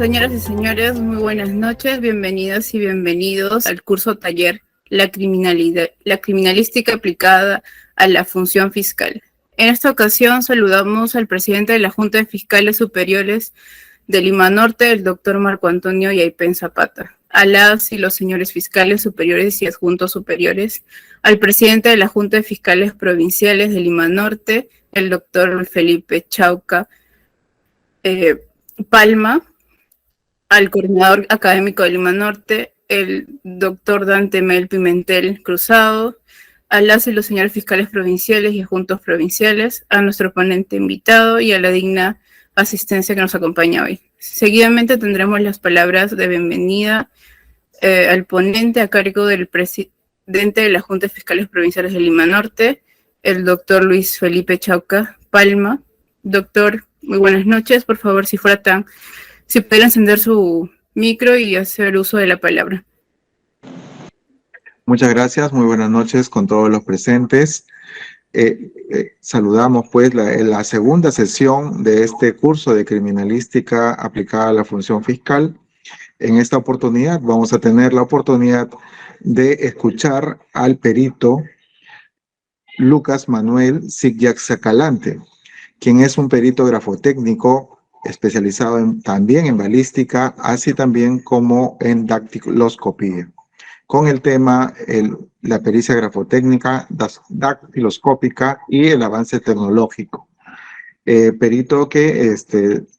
Señoras y señores, muy buenas noches, bienvenidas y bienvenidos al curso taller la criminalística aplicada a la función fiscal. En esta ocasión saludamos al presidente de la Junta de Fiscales Superiores de Lima Norte, el doctor Marco Antonio Yaipen Zapata, a las y los señores fiscales superiores y adjuntos superiores, al presidente de la Junta de Fiscales Provinciales de Lima Norte, el doctor Felipe Chauca Palma, al coordinador académico de Lima Norte, el doctor Dante Mel Pimentel Cruzado, a las y los señores fiscales provinciales y adjuntos provinciales, a nuestro ponente invitado y a la digna asistencia que nos acompaña hoy. Seguidamente tendremos las palabras de bienvenida al ponente a cargo del presidente de la Junta de Fiscales Provinciales de Lima Norte, el doctor Luis Felipe Chauca Palma. Doctor, muy buenas noches. Por favor, si pudiera encender su micro y hacer uso de la palabra. Muchas gracias, muy buenas noches con todos los presentes. Saludamos pues la segunda sesión de este curso de criminalística aplicada a la función fiscal. En esta oportunidad vamos a tener la oportunidad de escuchar al perito Lucas Manuel Sigyaxacalante, quien es un perito grafotécnico especializado también en balística, así también como en dactiloscopía, con el tema la pericia grafotécnica, dactiloscópica y el avance tecnológico. Perito que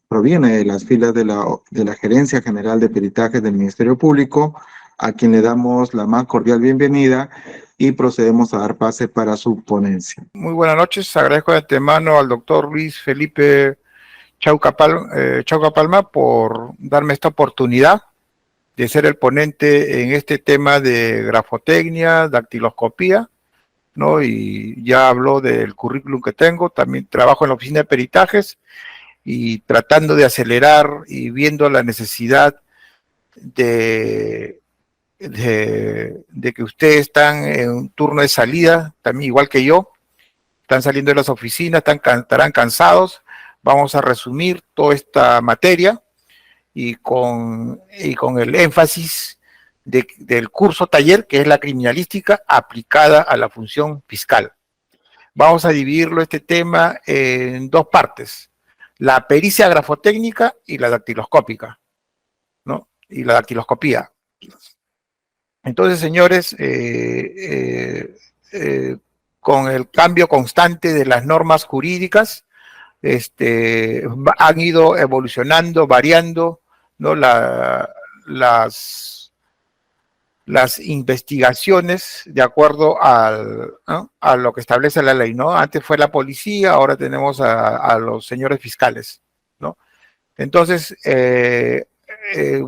proviene de las filas de la Gerencia General de Peritajes del Ministerio Público, a quien le damos la más cordial bienvenida y procedemos a dar pase para su ponencia. Muy buenas noches, agradezco de antemano al doctor Luis Felipe Chauca Palma por darme esta oportunidad de ser el ponente en este tema de grafotecnia, dactiloscopía, ¿no? Y ya habló del currículum que tengo, también trabajo en la oficina de peritajes y tratando de acelerar y viendo la necesidad de que ustedes están en un turno de salida, también igual que yo, están saliendo de las oficinas, estarán cansados. Vamos a resumir toda esta materia y con el énfasis del curso taller, que es la criminalística aplicada a la función fiscal. Vamos a dividirlo este tema en dos partes: la pericia grafotécnica y la dactiloscópica, ¿no? Y la dactiloscopía. Entonces, señores, con el cambio constante de las normas jurídicas, han ido evolucionando, variando, ¿no? Las investigaciones de acuerdo ¿no? a lo que establece la ley, ¿no? Antes fue la policía, ahora tenemos a los señores fiscales, ¿no? Entonces,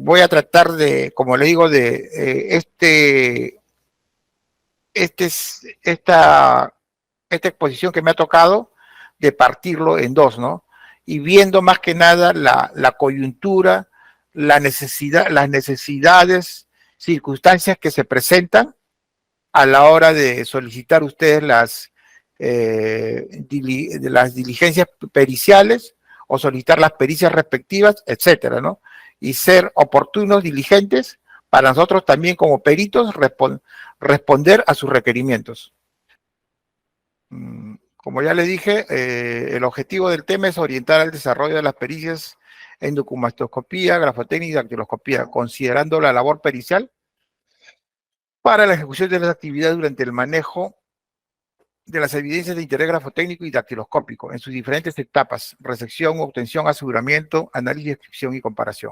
voy a tratar de, como le digo, esta exposición que me ha tocado, de partirlo en dos, ¿no? Y viendo más que nada la coyuntura, las necesidades, circunstancias que se presentan a la hora de solicitar ustedes las diligencias periciales o solicitar las pericias respectivas, etcétera, ¿no? Y ser oportunos, diligentes, para nosotros también como peritos responder a sus requerimientos. Como ya le dije, el objetivo del tema es orientar al desarrollo de las pericias en documentoscopía, grafotecnia y dactiloscopía, considerando la labor pericial para la ejecución de las actividades durante el manejo de las evidencias de interés grafotécnico y dactiloscópico en sus diferentes etapas: recepción, obtención, aseguramiento, análisis, descripción y comparación.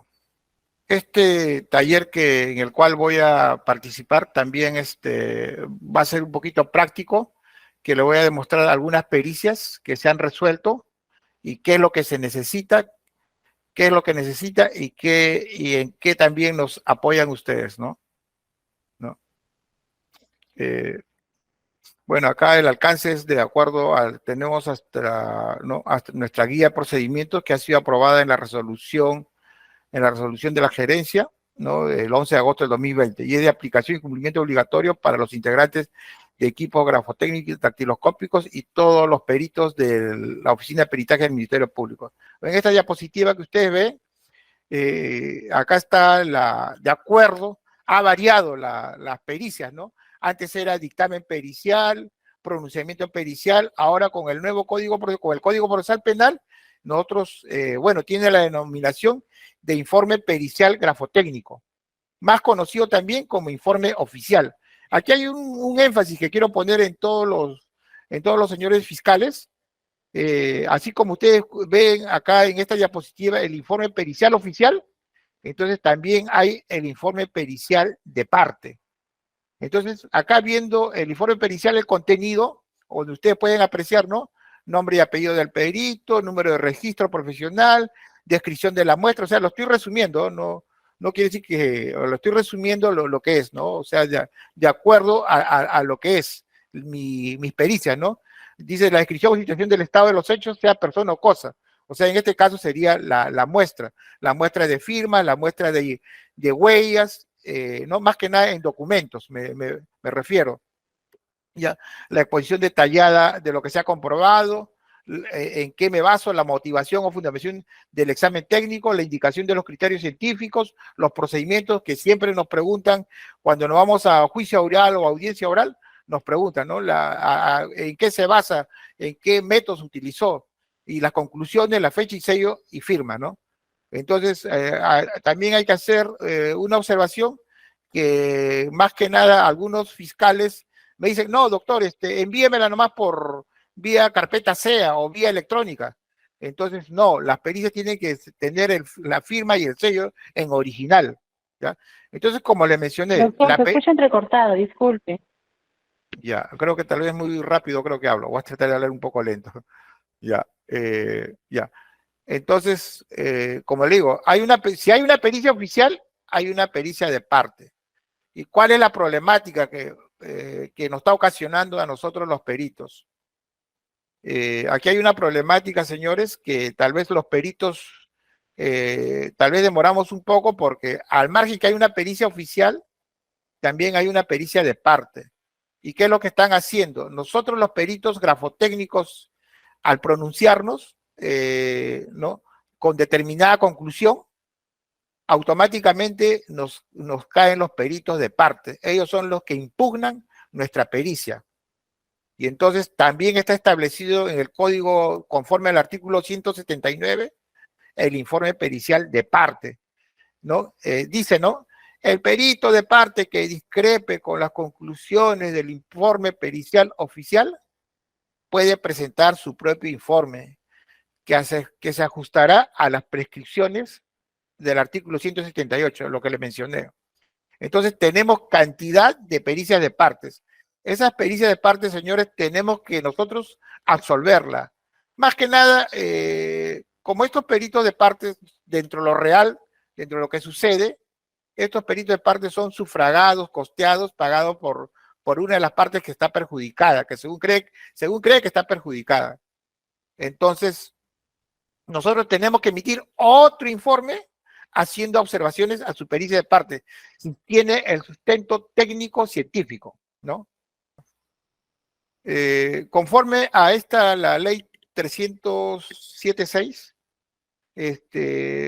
Este taller en el cual voy a participar también va a ser un poquito práctico, que le voy a demostrar algunas pericias que se han resuelto y qué es lo que se necesita, y en qué también nos apoyan ustedes, ¿no? Bueno, acá el alcance es de acuerdo tenemos hasta nuestra guía de procedimientos, que ha sido aprobada en la resolución de la gerencia, ¿no? El 11 de agosto del 2020, y es de aplicación y cumplimiento obligatorio para los integrantes de equipos grafotécnicos, dactiloscópicos y todos los peritos de la Oficina de Peritaje del Ministerio Público. En esta diapositiva que ustedes ven, Acá está de acuerdo, ha variado las pericias, ¿no? Antes era dictamen pericial, pronunciamiento pericial, ahora con el nuevo código, con el Código Procesal Penal, nosotros, bueno, tiene la denominación de informe pericial grafotécnico, más conocido también como informe oficial. Aquí hay un énfasis que quiero poner en todos los señores fiscales. Así como ustedes ven acá en esta diapositiva el informe pericial oficial, entonces también hay el informe pericial de parte. Entonces, acá viendo el informe pericial, el contenido, donde ustedes pueden apreciar, ¿no? Nombre y apellido del perito, número de registro profesional, descripción de la muestra, o sea, lo estoy resumiendo, no quiere decir que, lo estoy resumiendo lo que es, ¿no? O sea, de acuerdo a lo que es mis pericias, ¿no? Dice la descripción o situación del estado de los hechos, sea persona o cosa. O sea, en este caso sería la muestra de firma, la muestra de huellas, no más que nada en documentos, me refiero. Ya, la exposición detallada de lo que se ha comprobado, en qué me baso, la motivación o fundamentación del examen técnico, la indicación de los criterios científicos, los procedimientos que siempre nos preguntan cuando nos vamos a juicio oral o audiencia oral, nos preguntan, ¿no? En qué se basa, en qué métodos utilizó, y las conclusiones, la fecha y sello y firma, ¿no? Entonces, también hay que hacer una observación que más que nada algunos fiscales me dicen, no, doctor, envíemela nomás por vía carpeta SEA o vía electrónica. Entonces, no, las pericias tienen que tener la firma y el sello en original, ¿ya? Entonces, como le mencioné... Doctor, se escucha entrecortado, disculpe. Ya, creo que tal vez muy rápido creo que hablo. Voy a tratar de hablar un poco lento. Ya, ya. Entonces, como le digo, si hay una pericia oficial, hay una pericia de parte. ¿Y cuál es la problemática que nos está ocasionando a nosotros los peritos? Aquí hay una problemática, señores, que tal vez los peritos, tal vez demoramos un poco porque al margen que hay una pericia oficial, también hay una pericia de parte. ¿Y qué es lo que están haciendo? Nosotros los peritos grafotécnicos, al pronunciarnos, ¿no? Con determinada conclusión, automáticamente nos caen los peritos de parte. Ellos son los que impugnan nuestra pericia. Y entonces también está establecido en el código, conforme al artículo 179, el informe pericial de parte, ¿no? Dice, ¿no? El perito de parte que discrepe con las conclusiones del informe pericial oficial puede presentar su propio informe que se ajustará a las prescripciones del artículo 178, lo que le mencioné. Entonces tenemos cantidad de pericias de partes. Esas pericias de partes, señores, tenemos que nosotros absolverla. Más que nada, como estos peritos de partes, dentro de lo real, dentro de lo que sucede, estos peritos de partes son sufragados, costeados, pagados por una de las partes que está perjudicada, que según cree que está perjudicada. Entonces, nosotros tenemos que emitir otro informe haciendo observaciones a su pericia de parte. Tiene el sustento técnico científico, ¿no? Conforme a la ley 307.6,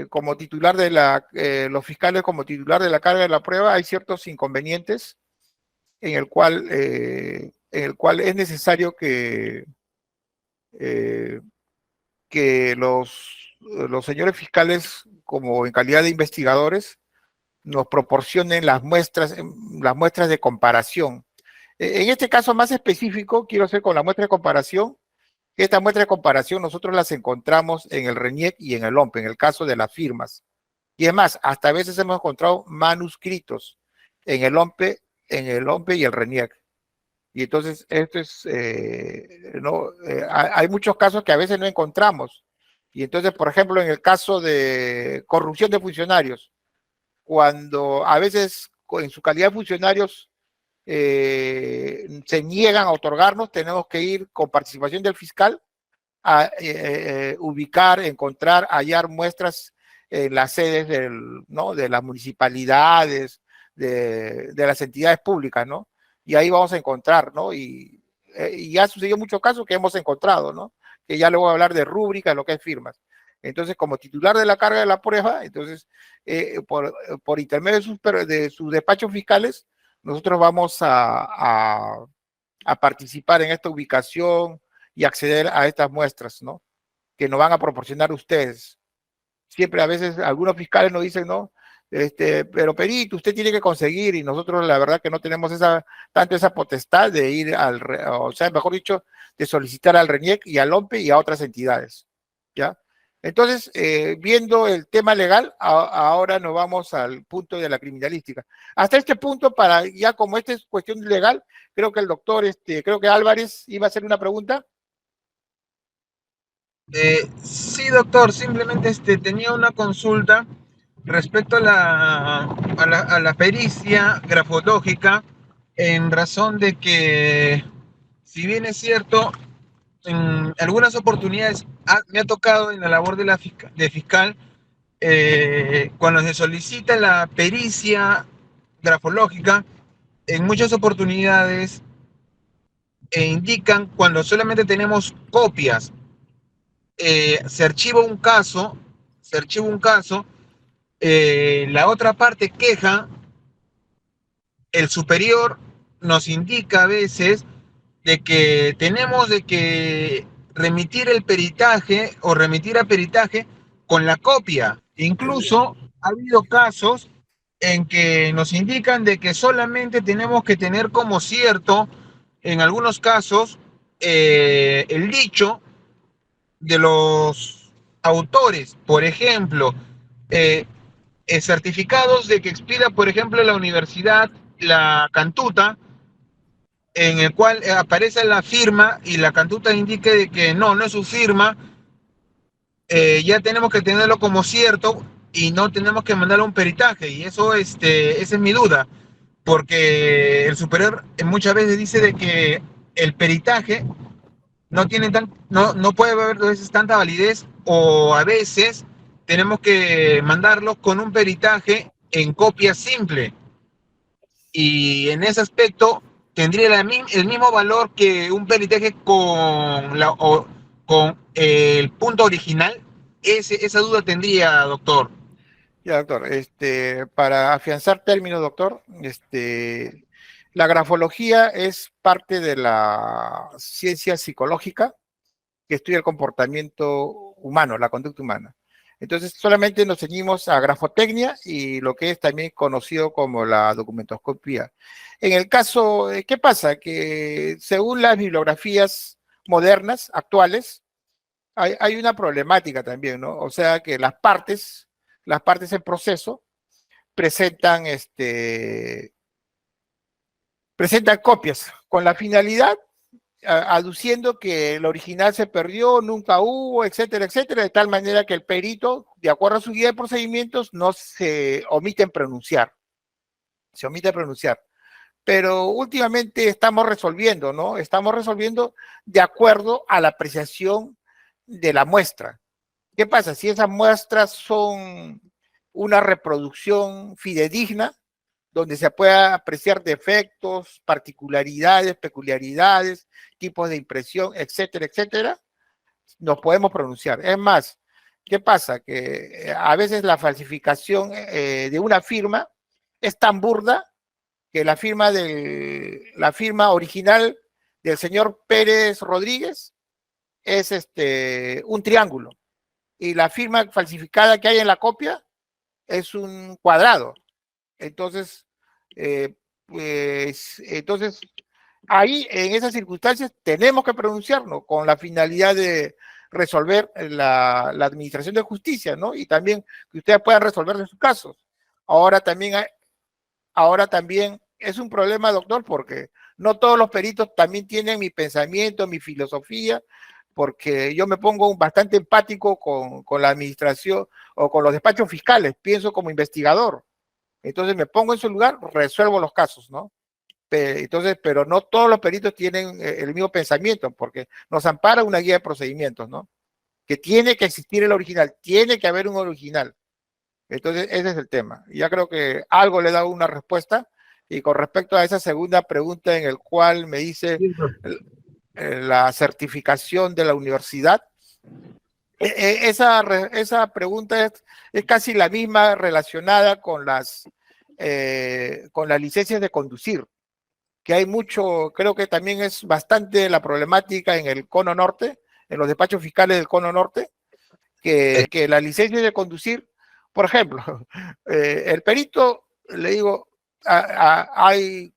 como titular de los fiscales como titular de la carga de la prueba, hay ciertos inconvenientes en el cual es necesario que los señores fiscales, como en calidad de investigadores, nos proporcionen las muestras de comparación. En este caso más específico, quiero hacer con la muestra de comparación. Esta muestra de comparación nosotros las encontramos en el RENIEC y en el OMPE, en el caso de las firmas. Y es más, hasta a veces hemos encontrado manuscritos en el OMPE y el RENIEC. Y entonces, hay muchos casos que a veces no encontramos. Y entonces, por ejemplo, en el caso de corrupción de funcionarios, cuando a veces en su calidad de funcionarios se niegan a otorgarnos, tenemos que ir con participación del fiscal a ubicar, encontrar, hallar muestras en las sedes de las municipalidades, de las entidades públicas, ¿no? Y ahí vamos a encontrar, ¿no? Y ya sucedió muchos casos que hemos encontrado, ¿no? Que ya luego voy a hablar de rúbrica, lo que es firmas. Entonces, como titular de la carga de la prueba, entonces, por intermedio de sus despachos fiscales, nosotros vamos a participar en esta ubicación y acceder a estas muestras, ¿no? Que nos van a proporcionar ustedes. Siempre a veces algunos fiscales nos dicen, no, pero perito, usted tiene que conseguir, y nosotros la verdad que no tenemos tanto esa potestad de ir o sea, mejor dicho, de solicitar al RENIEC y al OMPE y a otras entidades, ¿ya? Entonces, viendo el tema legal, ahora nos vamos al punto de la criminalística. Hasta este punto, ya como esta es cuestión legal, creo que el doctor, creo que Álvarez iba a hacer una pregunta. Sí, doctor, simplemente tenía una consulta respecto a la pericia grafológica, en razón de que, si bien es cierto, en algunas oportunidades me ha tocado en la labor de fiscal, cuando se solicita la pericia grafológica, en muchas oportunidades indican cuando solamente tenemos copias. Se archiva un caso, la otra parte queja, el superior nos indica a veces de que tenemos de que remitir el peritaje o remitir a peritaje con la copia. Incluso ha habido casos en que nos indican de que solamente tenemos que tener como cierto, en algunos casos, el dicho de los autores. Por ejemplo, certificados de que expida, por ejemplo, la universidad, la cantuta, en el cual aparece la firma y la cantuta indique de que no es su firma, ya tenemos que tenerlo como cierto y no tenemos que mandarle un peritaje. Y eso, esa es mi duda, porque el superior muchas veces dice de que el peritaje no puede haber a veces tanta validez, o a veces tenemos que mandarlo con un peritaje en copia simple. Y en ese aspecto tendría el mismo valor que un peritaje con el punto original. Esa duda tendría, doctor. Ya, doctor, para afianzar términos, doctor, la grafología es parte de la ciencia psicológica que estudia el comportamiento humano, la conducta humana. Entonces, solamente nos ceñimos a grafotecnia y lo que es también conocido como la documentoscopía. En el caso, ¿qué pasa? Que según las bibliografías modernas, actuales, hay una problemática también, ¿no? O sea, que las partes en proceso presentan, presentan copias con la finalidad, aduciendo que el original se perdió, nunca hubo, etcétera, etcétera, de tal manera que el perito, de acuerdo a su guía de procedimientos, no se omite en pronunciar. Se omite en pronunciar. Pero últimamente estamos resolviendo, ¿no? Estamos resolviendo de acuerdo a la apreciación de la muestra. ¿Qué pasa? Si esas muestras son una reproducción fidedigna, donde se pueda apreciar defectos, particularidades, peculiaridades, tipos de impresión, etcétera, etcétera, nos podemos pronunciar. Es más, ¿qué pasa? Que a veces la falsificación de una firma es tan burda que la firma original del señor Pérez Rodríguez es un triángulo, y la firma falsificada que hay en la copia es un cuadrado. Entonces, entonces, ahí en esas circunstancias tenemos que pronunciarnos con la finalidad de resolver la administración de justicia, ¿no? Y también que ustedes puedan resolver sus casos. Ahora también es un problema, doctor, porque no todos los peritos también tienen mi pensamiento, mi filosofía, porque yo me pongo bastante empático con la administración o con los despachos fiscales, pienso como investigador. Entonces me pongo en su lugar, resuelvo los casos, ¿no? Entonces, pero no todos los peritos tienen el mismo pensamiento, porque nos ampara una guía de procedimientos, ¿no? Que tiene que existir el original, tiene que haber un original. Entonces, ese es el tema. Ya creo que algo le he dado una respuesta. Y con respecto a esa segunda pregunta en el cual me dice la certificación de la universidad, Esa pregunta es casi la misma relacionada con las licencias de conducir, que hay mucho, creo que también es bastante la problemática en el cono norte, en los despachos fiscales del cono norte, que la licencia de conducir, por ejemplo, el perito, le digo, hay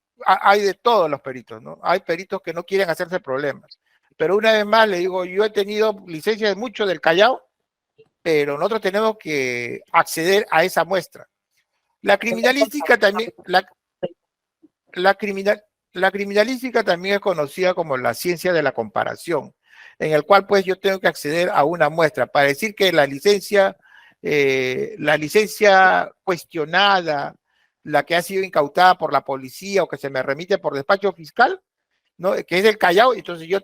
de todos los peritos, ¿no? Hay peritos que no quieren hacerse problemas. Pero una vez más le digo, yo he tenido licencia de mucho del Callao, pero nosotros tenemos que acceder a esa muestra. La criminalística también, la criminalística también es conocida como la ciencia de la comparación, en el cual pues yo tengo que acceder a una muestra para decir que la licencia cuestionada, la que ha sido incautada por la policía o que se me remite por despacho fiscal, ¿no? Que es del Callao. Entonces yo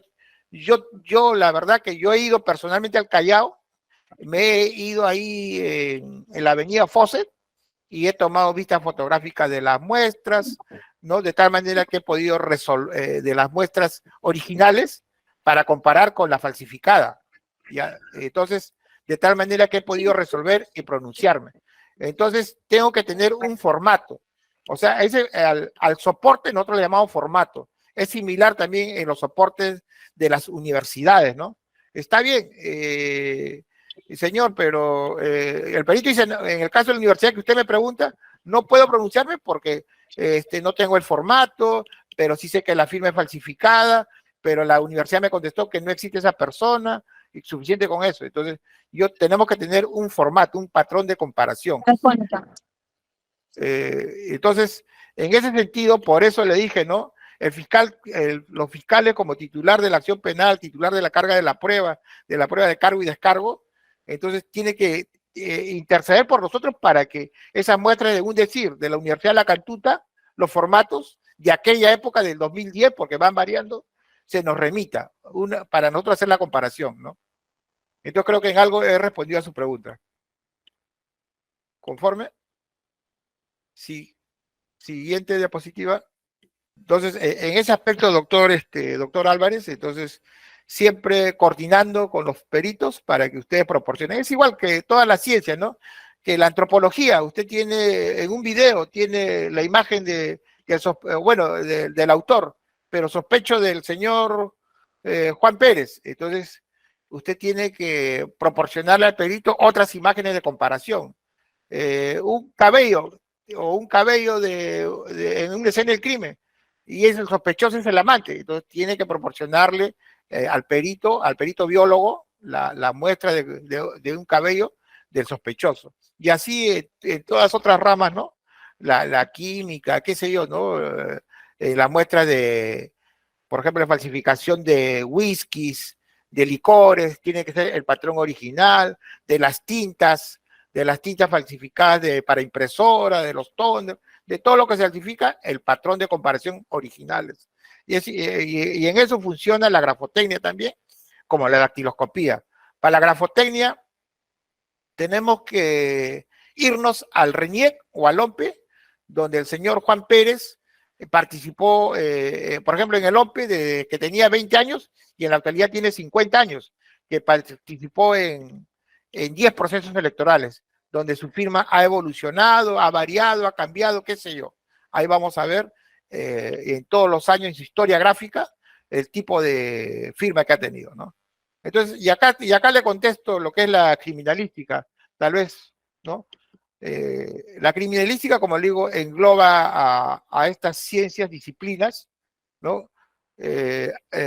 la verdad que yo he ido personalmente al Callao, me he ido ahí en la avenida Fawcett y he tomado vistas fotográficas de las muestras, ¿no? De tal manera que he podido resolver de las muestras originales para comparar con la falsificada. ¿Ya? Entonces, de tal manera que he podido resolver y pronunciarme. Entonces, tengo que tener un formato. O sea, al soporte nosotros le llamamos formato. Es similar también en los soportes de las universidades, ¿no? Está bien, señor, pero el perito dice, en el caso de la universidad que usted me pregunta, no puedo pronunciarme porque no tengo el formato, pero sí sé que la firma es falsificada, pero la universidad me contestó que no existe esa persona, y suficiente con eso. Entonces, tenemos que tener un formato, un patrón de comparación. Entonces, en ese sentido, por eso le dije, ¿no? Los fiscales como titular de la acción penal, titular de la carga de la prueba de cargo y descargo, entonces tiene que interceder por nosotros para que esas muestras de un decir de la Universidad de La Cantuta, los formatos de aquella época del 2010, porque van variando, se nos remita para nosotros hacer la comparación, ¿no? Entonces creo que en algo he respondido a su pregunta. ¿Conforme? Sí. Siguiente diapositiva. Entonces, en ese aspecto, doctor Álvarez, entonces, siempre coordinando con los peritos para que ustedes proporcionen. Es igual que toda la ciencia, ¿no? Que la antropología, usted tiene, en un video, tiene la imagen del autor, pero sospecho del señor Juan Pérez. Entonces, usted tiene que proporcionarle al perito otras imágenes de comparación. Un cabello en una escena del crimen, y el sospechoso es el amante, entonces tiene que proporcionarle al perito biólogo la muestra de un cabello del sospechoso. Y así en todas las otras ramas, ¿no? La química, qué sé yo, ¿no? La muestra de, por ejemplo, la falsificación de whiskies, de licores, tiene que ser el patrón original, de las tintas falsificadas para impresora, de los toners, de todo lo que se falsifica, el patrón de comparación originales. Y en eso funciona la grafotecnia también, como la dactiloscopía. Para la grafotecnia tenemos que irnos al RENIEC o al OMPE, donde el señor Juan Pérez participó, por ejemplo, en el OMPE que tenía 20 años y en la actualidad tiene 50 años, que participó en 10 procesos electorales, donde su firma ha evolucionado, ha variado, ha cambiado, qué sé yo. Ahí vamos a ver en todos los años en su historia gráfica el tipo de firma que ha tenido, ¿no? Entonces, y acá le contesto lo que es la criminalística, tal vez, ¿no? La criminalística, como le digo, engloba a estas ciencias, disciplinas, ¿no?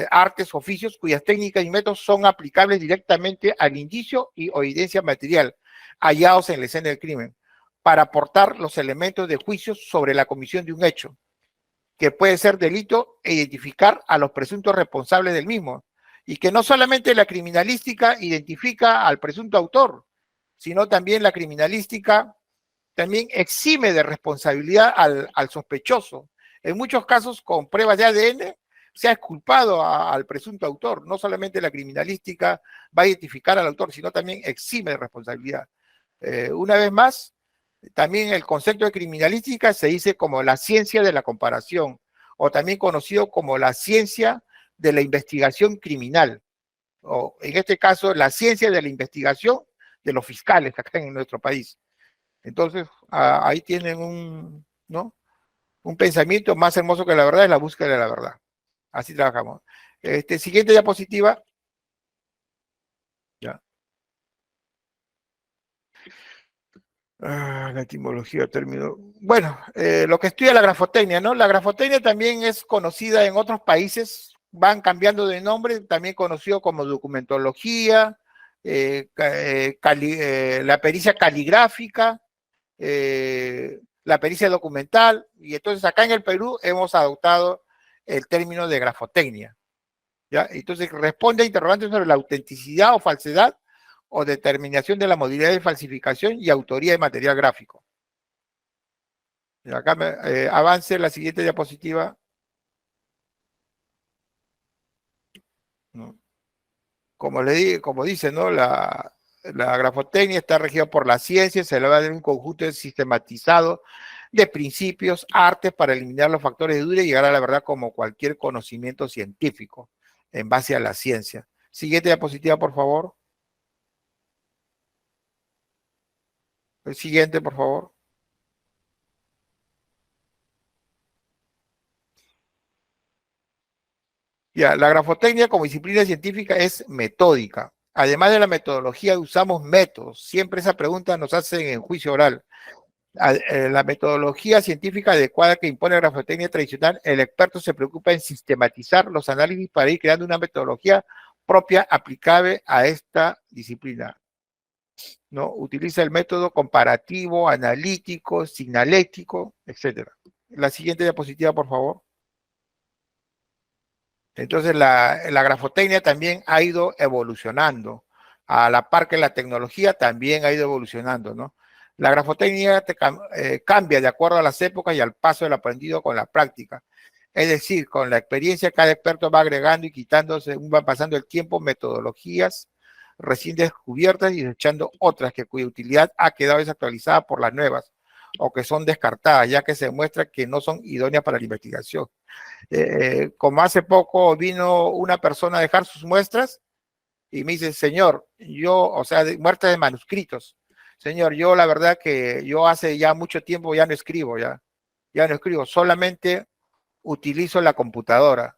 Artes, oficios, cuyas técnicas y métodos son aplicables directamente al indicio o evidencia material hallados en la escena del crimen, para aportar los elementos de juicio sobre la comisión de un hecho, que puede ser delito, e identificar a los presuntos responsables del mismo, y que no solamente la criminalística identifica al presunto autor, sino también la criminalística también exime de responsabilidad al sospechoso. En muchos casos, con pruebas de ADN, se ha exculpado al presunto autor. No solamente la criminalística va a identificar al autor, sino también exime de responsabilidad. Una vez más, también el concepto de criminalística se dice como la ciencia de la comparación, o también conocido como la ciencia de la investigación criminal. o en este caso, la ciencia de la investigación de los fiscales acá en nuestro país. Entonces, ahí tienen ¿no? Un pensamiento más hermoso que la verdad, es la búsqueda de la verdad. Así trabajamos. Siguiente diapositiva. Ya. La etimología del término. Bueno, lo que estudia la grafotecnia, ¿no? La grafotecnia también es conocida en otros países, van cambiando de nombre, también conocido como documentología, la pericia caligráfica, la pericia documental, y entonces acá en el Perú hemos adoptado el término de grafotecnia, ¿ya? Entonces responde a interrogantes sobre la autenticidad o falsedad o determinación de la modalidad de falsificación y autoría de material gráfico. Y acá avance la siguiente diapositiva. ¿No? Como dice, ¿no? La grafotecnia está regida por la ciencia, se le va a dar un conjunto sistematizado de principios, artes para eliminar los factores de duda y llegar a la verdad como cualquier conocimiento científico en base a la ciencia. Siguiente diapositiva, por favor. El siguiente, por favor. Ya, la grafotecnia como disciplina científica es metódica. Además de la metodología, usamos métodos. Siempre esa pregunta nos hacen en juicio oral. La metodología científica adecuada que impone la grafotecnia tradicional, el experto se preocupa en sistematizar los análisis para ir creando una metodología propia aplicable a esta disciplina, ¿no? Utiliza el método comparativo, analítico, signalético, etc. La siguiente diapositiva, por favor. Entonces, la grafotecnia también ha ido evolucionando. A la par que la tecnología también ha ido evolucionando, ¿no? La grafotecnia cambia de acuerdo a las épocas y al paso del aprendido con la práctica. Es decir, con la experiencia cada experto va agregando y quitándose, va pasando el tiempo, metodologías recién descubiertas y desechando otras cuya utilidad ha quedado desactualizada por las nuevas o que son descartadas, ya que se demuestra que no son idóneas para la investigación. Como hace poco vino una persona a dejar sus muestras y me dice, señor, muestras de manuscritos. Señor, yo la verdad que yo hace ya mucho tiempo ya no escribo, ya no escribo, solamente utilizo la computadora,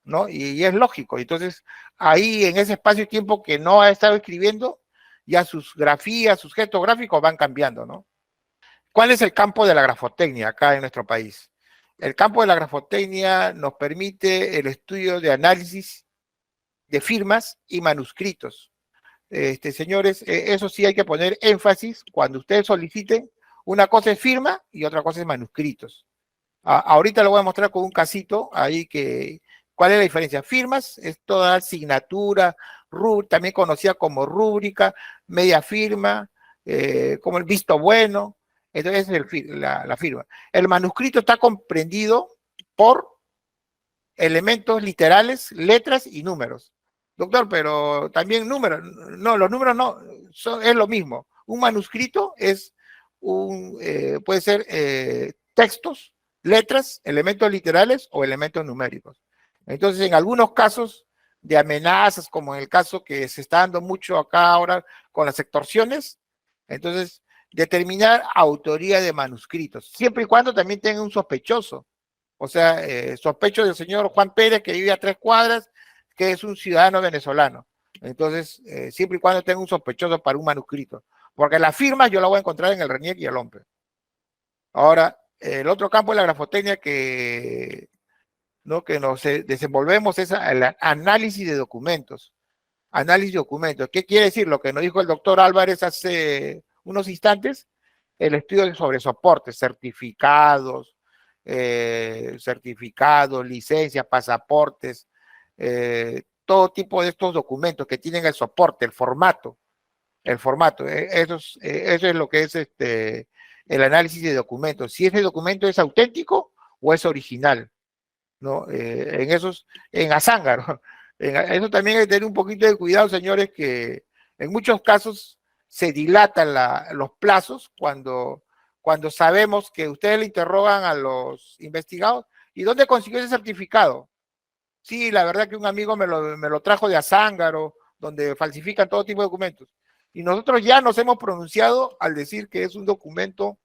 ¿no? Y es lógico. Entonces, ahí en ese espacio de tiempo que no ha estado escribiendo, ya sus grafías, sus gestos gráficos van cambiando, ¿no? ¿Cuál es el campo de la grafotecnia acá en nuestro país? El campo de la grafotecnia nos permite el estudio de análisis de firmas y manuscritos. Señores, eso sí hay que poner énfasis cuando ustedes soliciten. Una cosa es firma y otra cosa es manuscritos. Ahorita lo voy a mostrar con un casito ahí ¿cuál es la diferencia? Firmas es toda asignatura, también conocida como rúbrica, media firma, como el visto bueno. Entonces es la firma. El manuscrito está comprendido por elementos literales, letras y números. Doctor, pero también números. No, los números no, es lo mismo. Un manuscrito puede ser textos, letras, elementos literales o elementos numéricos. Entonces, en algunos casos de amenazas, como en el caso que se está dando mucho acá ahora con las extorsiones, entonces determinar autoría de manuscritos, siempre y cuando también tenga un sospechoso. O sea, sospecho del señor Juan Pérez, que vive a 3 cuadras, que es un ciudadano venezolano. Entonces, siempre y cuando tenga un sospechoso para un manuscrito. Porque la firma yo la voy a encontrar en el RENIEC y el OMPE. Ahora, el otro campo de la grafotecnia que nos desenvolvemos es el análisis de documentos. Análisis de documentos. ¿Qué quiere decir? Lo que nos dijo el doctor Álvarez hace unos instantes, el estudio sobre soportes, certificados, licencias, pasaportes, todo tipo de estos documentos que tienen el soporte, el formato. Eso es lo que es el análisis de documentos. Si ese documento es auténtico o es original, ¿no? En Azángaro. Eso también hay que tener un poquito de cuidado, señores, que en muchos casos se dilatan los plazos cuando sabemos que ustedes le interrogan a los investigados, ¿y dónde consiguió ese certificado? Sí, la verdad que un amigo me lo trajo de Azángaro, donde falsifican todo tipo de documentos. Y nosotros ya nos hemos pronunciado al decir que es un documento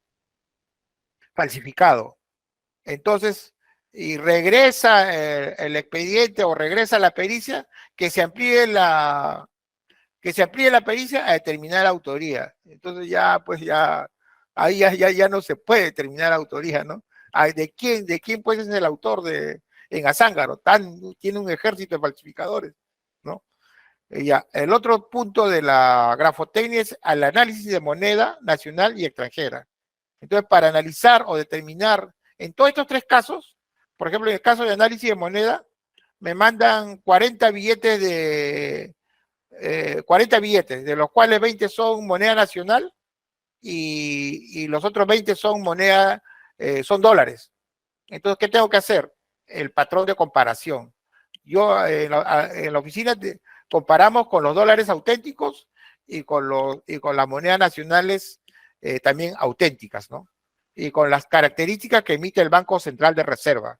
falsificado. Entonces, y regresa el expediente o regresa la pericia, que se amplíe la pericia a determinar la autoría. Entonces ya, pues ya, ahí ya no se puede determinar la autoría, ¿no? ¿De quién pues es el autor en Azángaro? Tiene un ejército de falsificadores, ¿no? Ya, el otro punto de la grafotecnia es el análisis de moneda nacional y extranjera. Entonces, para analizar o determinar, en todos estos tres casos, por ejemplo, en el caso de análisis de moneda, me mandan 40 billetes, de los cuales 20 son moneda nacional y los otros 20 son son dólares. Entonces, ¿qué tengo que hacer? El patrón de comparación. Yo en la oficina comparamos con los dólares auténticos y con las monedas nacionales también auténticas, ¿no? Y con las características que emite el Banco Central de Reserva.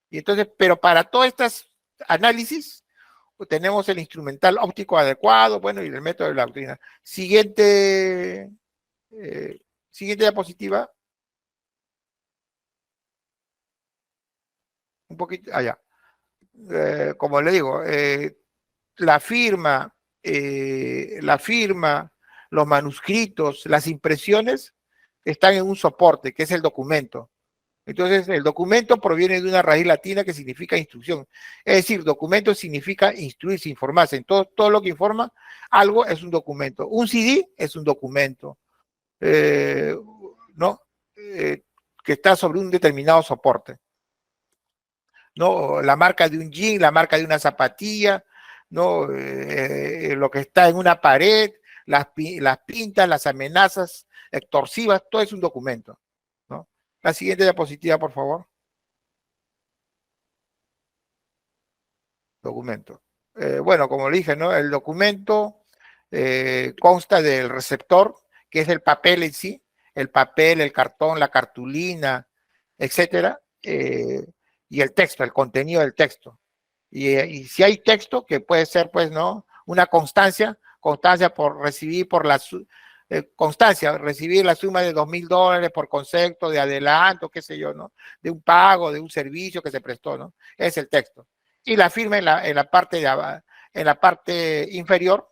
Y entonces, pero para todos estos análisis, tenemos el instrumental óptico adecuado, bueno, y el método de la doctrina. Siguiente diapositiva. Un poquito, allá. Como le digo, la firma, los manuscritos, las impresiones están en un soporte, que es el documento. Entonces, el documento proviene de una raíz latina que significa instrucción. Es decir, documento significa instruirse, informarse. Todo lo que informa algo es un documento. Un CD es un documento, ¿no? Que está sobre un determinado soporte. ¿No? La marca de un jean, la marca de una zapatilla, ¿no? Lo que está en una pared, las pintas, las amenazas extorsivas, todo es un documento, ¿no? La siguiente diapositiva, por favor. Documento. Bueno, como le dije, ¿no? El documento consta del receptor, que es el papel en sí, el papel, el cartón, la cartulina, etcétera, y el texto, el contenido del texto. Y si hay texto, que puede ser, pues, ¿no? Una constancia por recibir, recibir la suma de $2,000 por concepto de adelanto, qué sé yo, ¿no? De un pago, de un servicio que se prestó, ¿no? Es el texto. Y la firma en la parte inferior,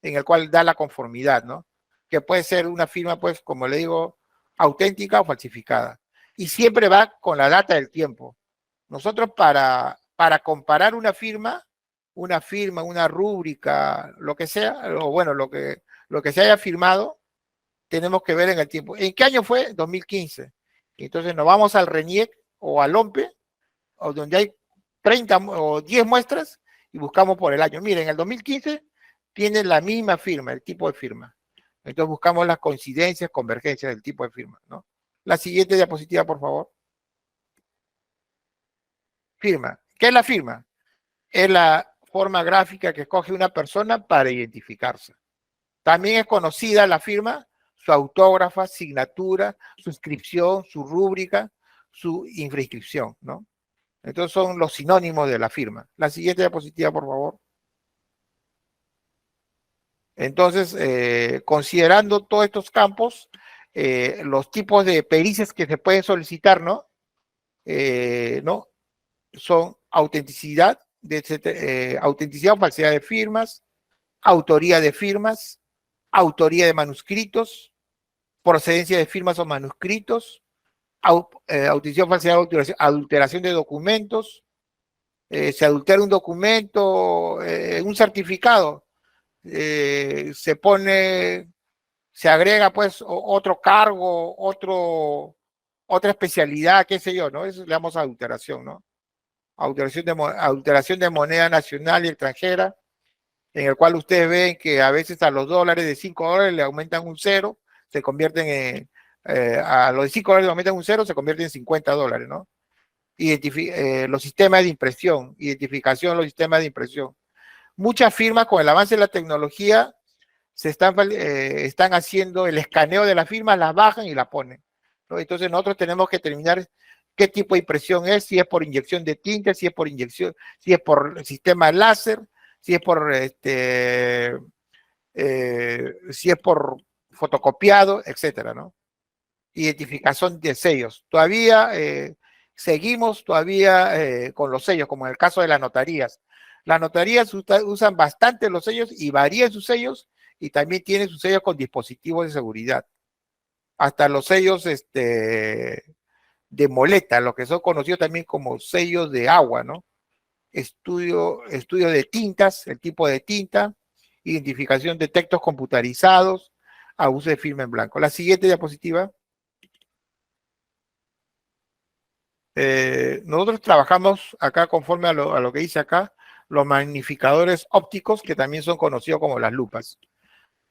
en el cual da la conformidad, ¿no? Que puede ser una firma, pues, como le digo, auténtica o falsificada. Y siempre va con la data del tiempo. Nosotros para comparar una firma, una rúbrica, lo que sea, o bueno, lo que se haya firmado, tenemos que ver en el tiempo. ¿En qué año fue? 2015. Entonces nos vamos al RENIEC o al OMPE, o donde hay 30 o 10 muestras, y buscamos por el año. Miren, en el 2015 tiene la misma firma, el tipo de firma. Entonces buscamos las coincidencias, convergencias del tipo de firma, ¿no? La siguiente diapositiva, por favor. Firma. ¿Qué es la firma? Es la forma gráfica que escoge una persona para identificarse. También es conocida la firma, su autógrafa, signatura, su inscripción, su rúbrica, su inscripción, ¿no? Entonces son los sinónimos de la firma. La siguiente diapositiva, por favor. Entonces, considerando todos estos campos, los tipos de pericias que se pueden solicitar, ¿no? ¿No? Son autenticidad o falsedad de firmas, autoría de firmas, autoría de manuscritos, procedencia de firmas o manuscritos, autenticidad, falsedad, adulteración de documentos. Se adultera un documento, un certificado, se agrega pues otro cargo, otra especialidad, qué sé yo, ¿no? Eso le damos adulteración, ¿no? Adulteración de moneda nacional y extranjera, en el cual ustedes ven que a veces a los dólares de $5 le aumentan un cero, se convierten a los de $5 le aumentan un cero, se convierten en $50, ¿no? Los sistemas de impresión, identificación de los sistemas de impresión. Muchas firmas con el avance de la tecnología están haciendo el escaneo de las firmas, las bajan y las ponen, ¿no? Entonces nosotros tenemos que determinar qué tipo de impresión es, si es por inyección de tinta, si es por sistema láser, si es por fotocopiado, etcétera, ¿no? Identificación de sellos. Todavía seguimos con los sellos, como en el caso de las notarías. Las notarías usan bastante los sellos y varían sus sellos, y también tienen sus sellos con dispositivos de seguridad. Hasta los sellos de moleta, los que son conocidos también como sellos de agua, ¿no? Estudio de tintas, el tipo de tinta, identificación de textos computarizados, abuso de firma en blanco. La siguiente diapositiva. Nosotros trabajamos acá conforme a lo que dice acá, los magnificadores ópticos, que también son conocidos como las lupas.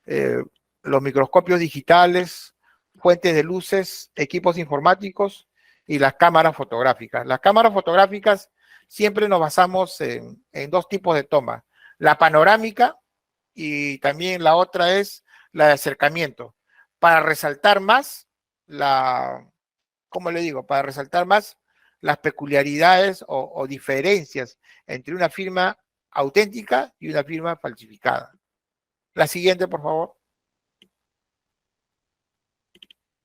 Los microscopios digitales, fuentes de luces, equipos informáticos y las cámaras fotográficas. Las cámaras fotográficas siempre nos basamos en dos tipos de toma. La panorámica y también la otra es la de acercamiento. Para resaltar más ¿cómo le digo? Para resaltar más las peculiaridades o diferencias entre una firma auténtica y una firma falsificada. La siguiente, por favor.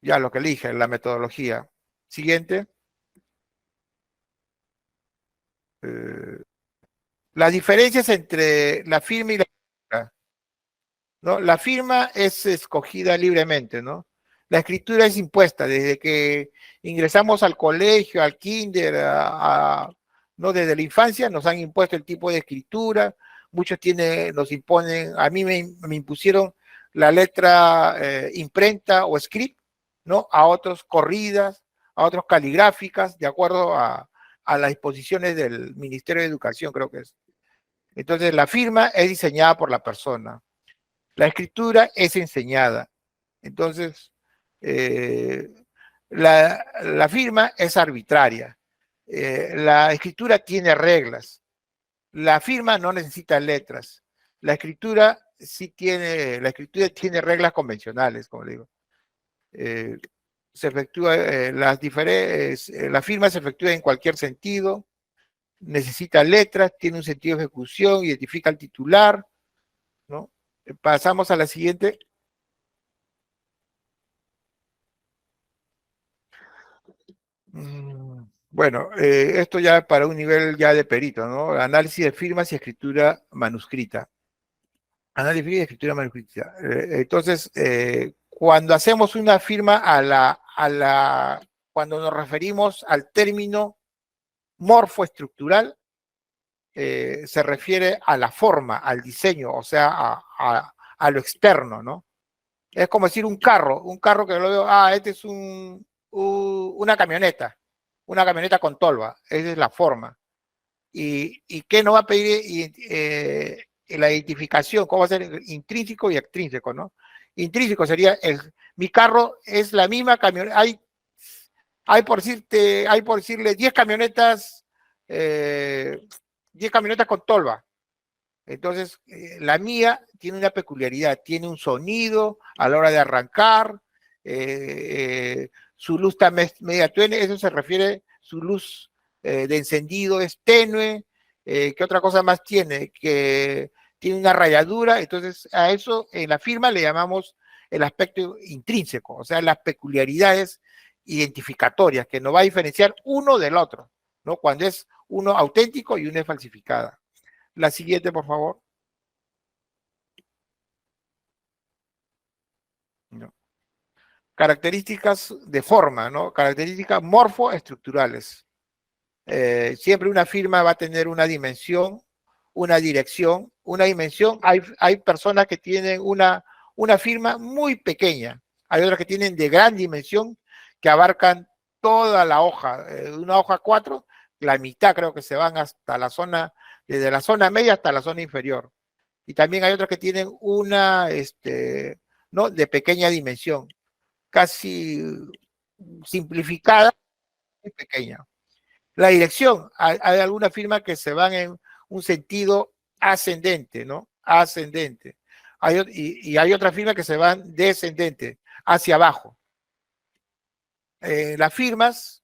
Ya lo que elige, la metodología. Siguiente. Las diferencias entre la firma y la escritura, ¿no? La firma es escogida libremente, ¿no? La escritura es impuesta desde que ingresamos al colegio, al kinder, ¿no? Desde la infancia nos han impuesto el tipo de escritura. Muchos nos imponen, a mí me impusieron la letra imprenta o script, ¿no? A otros corridas, a otros caligráficas, de acuerdo a las disposiciones del Ministerio de Educación, creo que es. Entonces, la firma es diseñada por la persona. La escritura es enseñada. Entonces, la firma es arbitraria. La escritura tiene reglas. La firma no necesita letras. La escritura tiene reglas convencionales, como le digo. La firma se efectúa en cualquier sentido, necesita letras, tiene un sentido de ejecución, identifica al titular, ¿no? Pasamos a la siguiente. Bueno, esto ya para un nivel ya de perito, ¿no? Análisis de firmas y escritura manuscrita. Análisis de firma y escritura manuscrita. Entonces, cuando hacemos una firma cuando nos referimos al término morfoestructural, se refiere a la forma, al diseño, o sea, a lo externo, ¿no? Es como decir un carro que lo veo, este es una camioneta con tolva, esa es la forma. ¿Y qué nos va a pedir la identificación? ¿Cómo va a ser intrínseco y extrínseco, no? Intrínseco sería, mi carro es la misma camioneta, hay por decirle 10 camionetas, 10 camionetas con tolva. Entonces, la mía tiene una peculiaridad, tiene un sonido a la hora de arrancar, su luz está media tenue, eso se refiere, su luz de encendido es tenue. ¿Qué otra cosa más tiene? Que tiene una rayadura. Entonces, a eso en la firma le llamamos el aspecto intrínseco, o sea, las peculiaridades identificatorias que nos va a diferenciar uno del otro, ¿no? Cuando es uno auténtico y uno es falsificada. La siguiente, por favor. No. Características de forma, ¿no? Características morfoestructurales. Siempre una firma va a tener una dimensión, una dirección, una dimensión. Hay personas que tienen una firma muy pequeña. Hay otras que tienen de gran dimensión que abarcan toda la hoja. Una hoja 4, la mitad creo que se van hasta la zona, desde la zona media hasta la zona inferior. Y también hay otras que tienen ¿no? de pequeña dimensión, casi simplificada, muy pequeña. La dirección, hay algunas firmas que se van en un sentido ascendente, ¿no? Ascendente. Y hay otras firmas que se van descendente, hacia abajo. Las firmas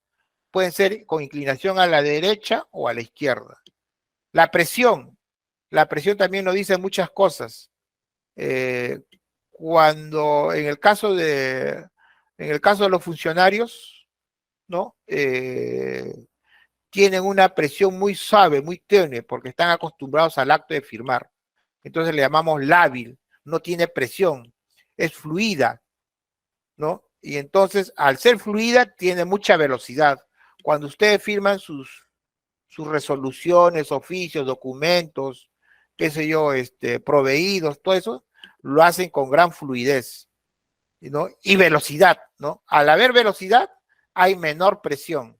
pueden ser con inclinación a la derecha o a la izquierda. La presión La presión también nos dice muchas cosas. Cuando en el caso de los funcionarios, ¿no? Tienen una presión muy suave, muy tenue, porque están acostumbrados al acto de firmar. Entonces le llamamos lábil, no tiene presión, es fluida, ¿no? Y entonces, al ser fluida, tiene mucha velocidad. Cuando ustedes firman sus resoluciones, oficios, documentos, qué sé yo, proveídos, todo eso, lo hacen con gran fluidez, ¿no? Y velocidad, ¿no? Al haber velocidad, hay menor presión.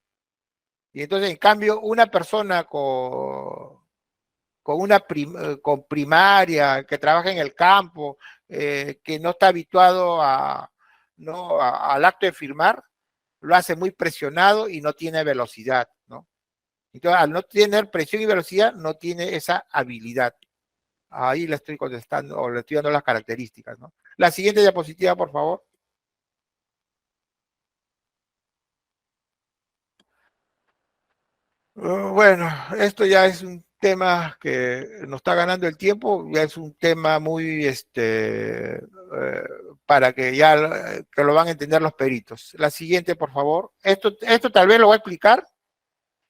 Y entonces, en cambio, una persona con primaria, que trabaja en el campo, que no está habituado al acto de firmar, lo hace muy presionado y no tiene velocidad, ¿no? Entonces, al no tener presión y velocidad, no tiene esa habilidad. Ahí le estoy contestando, o le estoy dando las características, ¿no? La siguiente diapositiva, por favor. Bueno, esto ya es un tema que nos está ganando el tiempo, ya es un tema muy, para que ya que lo van a entender los peritos. La siguiente, por favor. Esto tal vez lo voy a explicar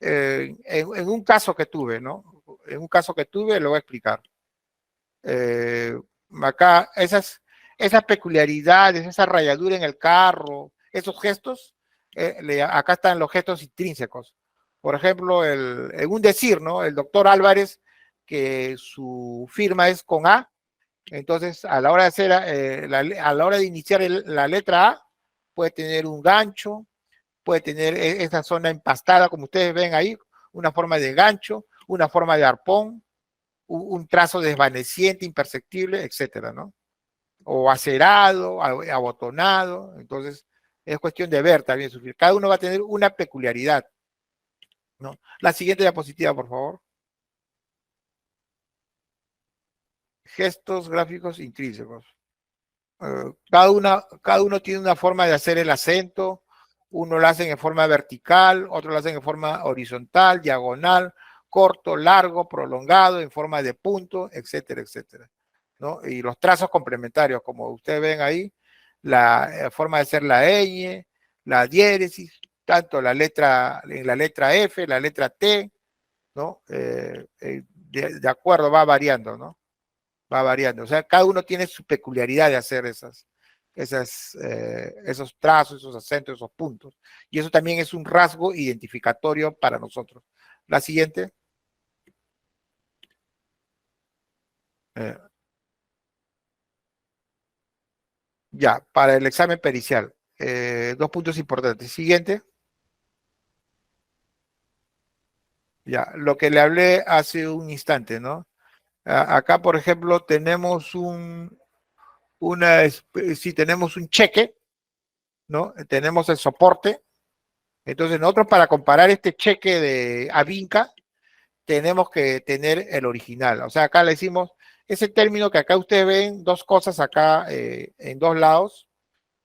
en un caso que tuve, ¿no? En un caso que tuve lo voy a explicar. Acá, esas peculiaridades, esa rayadura en el carro, esos gestos, acá están los gestos intrínsecos. Por ejemplo, en un decir, ¿no? El doctor Álvarez, que su firma es con A, entonces a la hora de hacer, a la hora de iniciar la letra A, puede tener un gancho, puede tener esa zona empastada, como ustedes ven ahí, una forma de gancho, una forma de arpón, un trazo desvaneciente, imperceptible, etcétera, ¿no? O acerado, abotonado. Entonces, es cuestión de ver también su firma. Cada uno va a tener una peculiaridad, ¿no? La siguiente diapositiva, por favor. Gestos gráficos intrínsecos. Cada uno tiene una forma de hacer el acento. Uno lo hacen en forma vertical, otro lo hacen en forma horizontal, diagonal, corto, largo, prolongado, en forma de punto, etcétera, etcétera, ¿no? Y los trazos complementarios, como ustedes ven ahí, la forma de hacer la ñ, la diéresis, tanto en la letra F, la letra T, ¿no? De acuerdo, va variando, ¿no? Va variando. O sea, cada uno tiene su peculiaridad de hacer esos trazos, esos acentos, esos puntos. Y eso también es un rasgo identificatorio para nosotros. La siguiente. Ya, para el examen pericial. 2 puntos importantes. Siguiente. Ya, lo que le hablé hace un instante, ¿no? Acá, por ejemplo, tenemos tenemos un cheque, ¿no? Tenemos el soporte. Entonces, nosotros para comparar este cheque de Avinca, tenemos que tener el original. O sea, acá le decimos, ese término que acá ustedes ven, dos cosas acá en dos lados,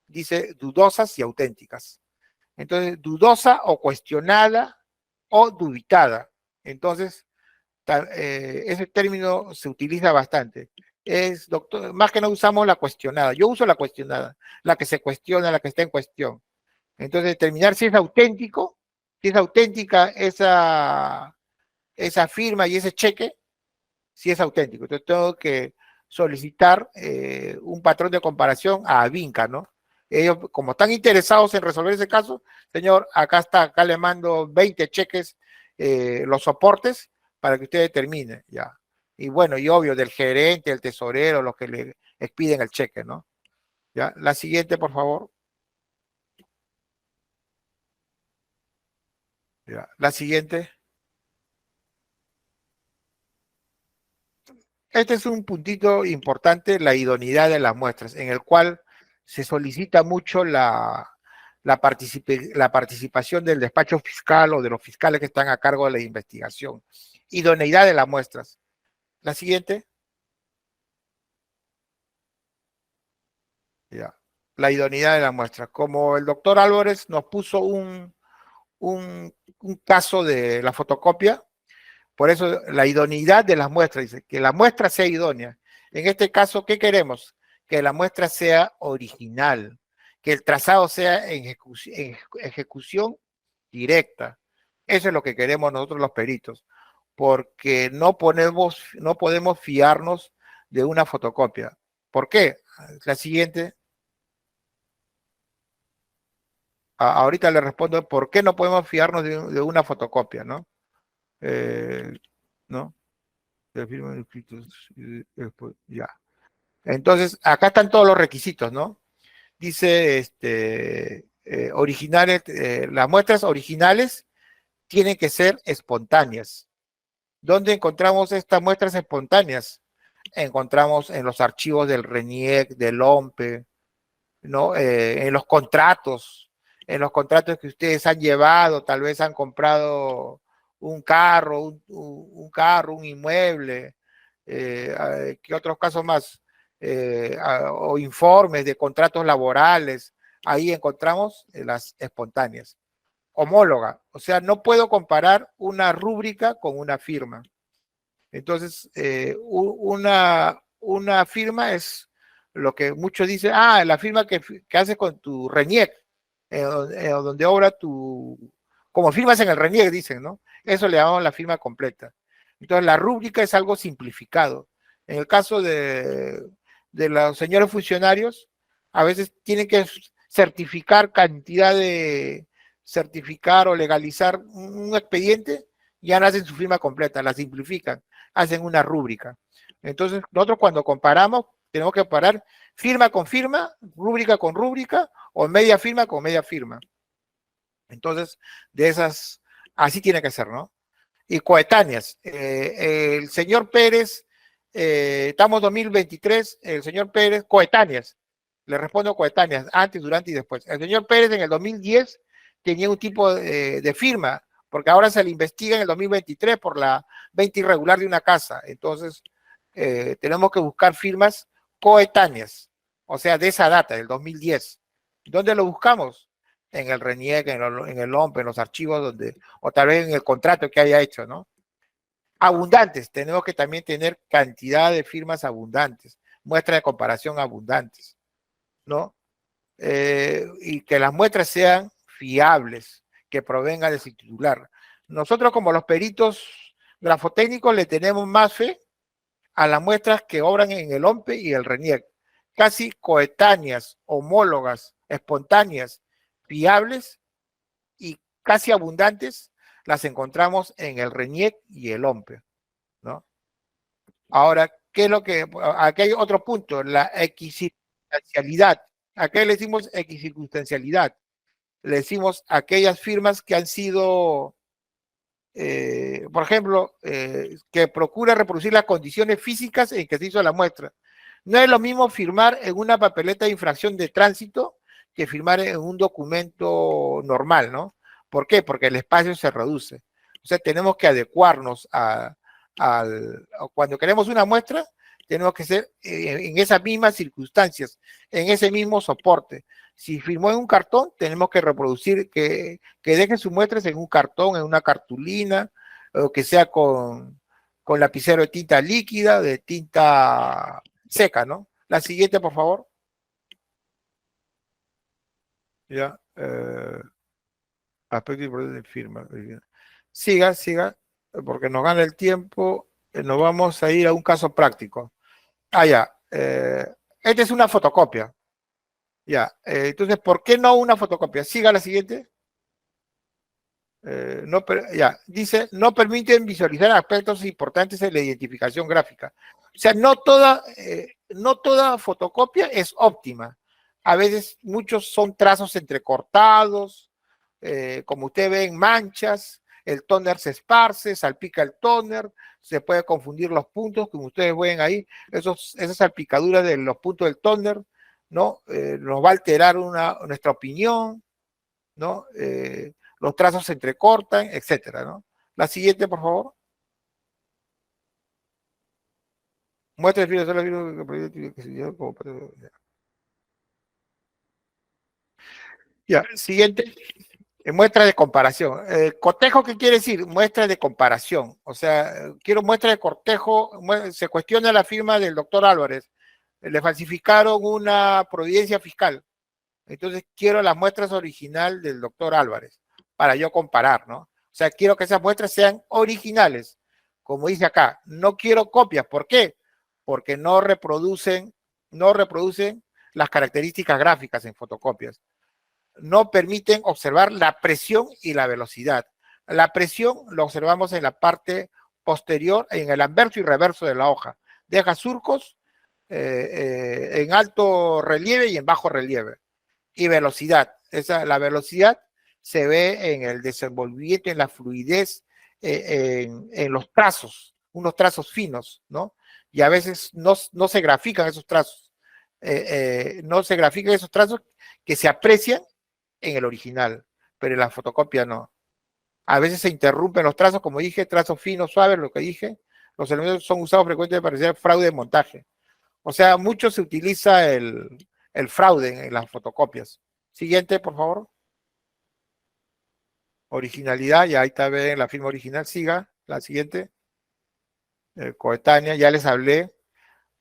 dice dudosas y auténticas. Entonces, dudosa o cuestionada o dubitada. Entonces, ese término se utiliza bastante. Doctor, más que no usamos la cuestionada. Yo uso la cuestionada, la que se cuestiona, la que está en cuestión. Entonces, determinar si es auténtico, si es auténtica esa firma y ese cheque, si es auténtico. Entonces, tengo que solicitar un patrón de comparación a Avinca, ¿no? Ellos, como están interesados en resolver ese caso, señor, acá le mando 20 cheques, los soportes, para que usted determine, ya. Y bueno, y obvio, del gerente, el tesorero, los que le expiden el cheque, ¿no? Ya, la siguiente, por favor. Ya, la siguiente. Este es un puntito importante, la idoneidad de las muestras, en el cual se solicita mucho la participación del despacho fiscal o de los fiscales que están a cargo de la investigación. Idoneidad de las muestras. La siguiente. Ya. La idoneidad de las muestras. Como el doctor Álvarez nos puso un caso de la fotocopia, Por eso la idoneidad de las muestras, dice, que la muestra sea idónea. En este caso, ¿qué queremos? Que la muestra sea original, que el trazado sea en ejecución directa. Eso es lo que queremos nosotros los peritos, porque no podemos fiarnos de una fotocopia. ¿Por qué? La siguiente. Ahorita le respondo por qué no podemos fiarnos de una fotocopia, ¿no? ¿No? Ya. Entonces, acá están todos los requisitos, ¿no? Dice, originales, las muestras originales tienen que ser espontáneas. ¿Dónde encontramos estas muestras espontáneas? Encontramos en los archivos del RENIEC, del OMPE, ¿no? En los contratos que ustedes han llevado, tal vez han comprado un carro, un inmueble, ¿qué otros casos más? O informes de contratos laborales, ahí encontramos las espontáneas. Homóloga, o sea, no puedo comparar una rúbrica con una firma. Entonces, una firma es lo que muchos dicen, la firma que haces con tu RENIEC, donde obra como firmas en el RENIEC, dicen, ¿no? Eso le llamamos la firma completa. Entonces, la rúbrica es algo simplificado. En el caso de los señores funcionarios, a veces tienen que certificar certificar o legalizar un expediente, ya no hacen su firma completa, la simplifican, hacen una rúbrica. Entonces, nosotros cuando comparamos, tenemos que comparar firma con firma, rúbrica con rúbrica, o media firma con media firma. Entonces, de esas, así tiene que ser, ¿no? Y coetáneas. El señor Pérez, estamos 2023, el señor Pérez, coetáneas. Le respondo coetáneas, antes, durante y después. El señor Pérez en el 2010 tenía un tipo de firma, porque ahora se le investiga en el 2023 por la venta irregular de una casa. Entonces, tenemos que buscar firmas coetáneas, o sea, de esa data, del 2010. ¿Dónde lo buscamos? En el RENIEC, en el OMP, en los archivos o tal vez en el contrato que haya hecho, ¿no? Abundantes, tenemos que también tener cantidad de firmas abundantes, muestras de comparación abundantes, ¿no? Y que las muestras sean fiables, que provengan de su titular. Nosotros como los peritos grafotécnicos le tenemos más fe a las muestras que obran en el OMPE y el RENIEC, casi coetáneas, homólogas, espontáneas, fiables y casi abundantes, las encontramos en el RENIEC y el OMPE, ¿no? Ahora, ¿qué es lo que? Aquí hay otro punto, la equicircunstancialidad. ¿A qué le decimos equicircunstancialidad? Le decimos aquellas firmas que han sido, por ejemplo, que procura reproducir las condiciones físicas en que se hizo la muestra. No es lo mismo firmar en una papeleta de infracción de tránsito que firmar en un documento normal, ¿no? ¿Por qué? Porque el espacio se reduce. O sea, tenemos que adecuarnos cuando queremos una muestra, tenemos que ser en esas mismas circunstancias, en ese mismo soporte. Si firmó en un cartón, tenemos que reproducir, que deje sus muestras en un cartón, en una cartulina, o que sea con lapicero de tinta líquida, de tinta seca, ¿no? La siguiente, por favor. Ya. Aspecto importante de firma. Siga, porque nos gana el tiempo. Nos vamos a ir a un caso práctico. Ya. Esta es una fotocopia. Ya. Entonces, ¿por qué no una fotocopia? Siga la siguiente. Dice, no permiten visualizar aspectos importantes en la identificación gráfica. O sea, no toda fotocopia es óptima. A veces muchos son trazos entrecortados, como usted ve en manchas, el tóner se esparce, salpica el tóner, se puede confundir los puntos, como ustedes ven ahí, esas salpicaduras de los puntos del tóner, ¿no? Nos va a alterar nuestra opinión, ¿no? Los trazos se entrecortan, etcétera, ¿no? La siguiente, por favor. Muestra el ya, siguiente. Muestra de comparación. ¿Cotejo qué quiere decir? Muestra de comparación. O sea, quiero muestra de cortejo. Se cuestiona la firma del doctor Álvarez. Le falsificaron una providencia fiscal. Entonces quiero las muestras original del doctor Álvarez para yo comparar, ¿no? O sea, quiero que esas muestras sean originales. Como dice acá, no quiero copias. ¿Por qué? Porque no reproducen las características gráficas en fotocopias. No permiten observar la presión y la velocidad. La presión lo observamos en la parte posterior, en el anverso y reverso de la hoja. Deja surcos en alto relieve y en bajo relieve. Y velocidad. La velocidad se ve en el desenvolvimiento, en la fluidez, en los trazos, unos trazos finos, ¿no? Y a veces no se grafican esos trazos. No se grafican esos trazos que se aprecian en el original, pero en la fotocopia no. A veces se interrumpen los trazos, como dije, trazos finos, suaves, lo que dije. Los elementos son usados frecuentemente para hacer fraude de montaje. O sea, mucho se utiliza el fraude en las fotocopias. Siguiente, por favor. Originalidad, ya ahí está bien la firma original. Siga, la siguiente. Coetánea, ya les hablé.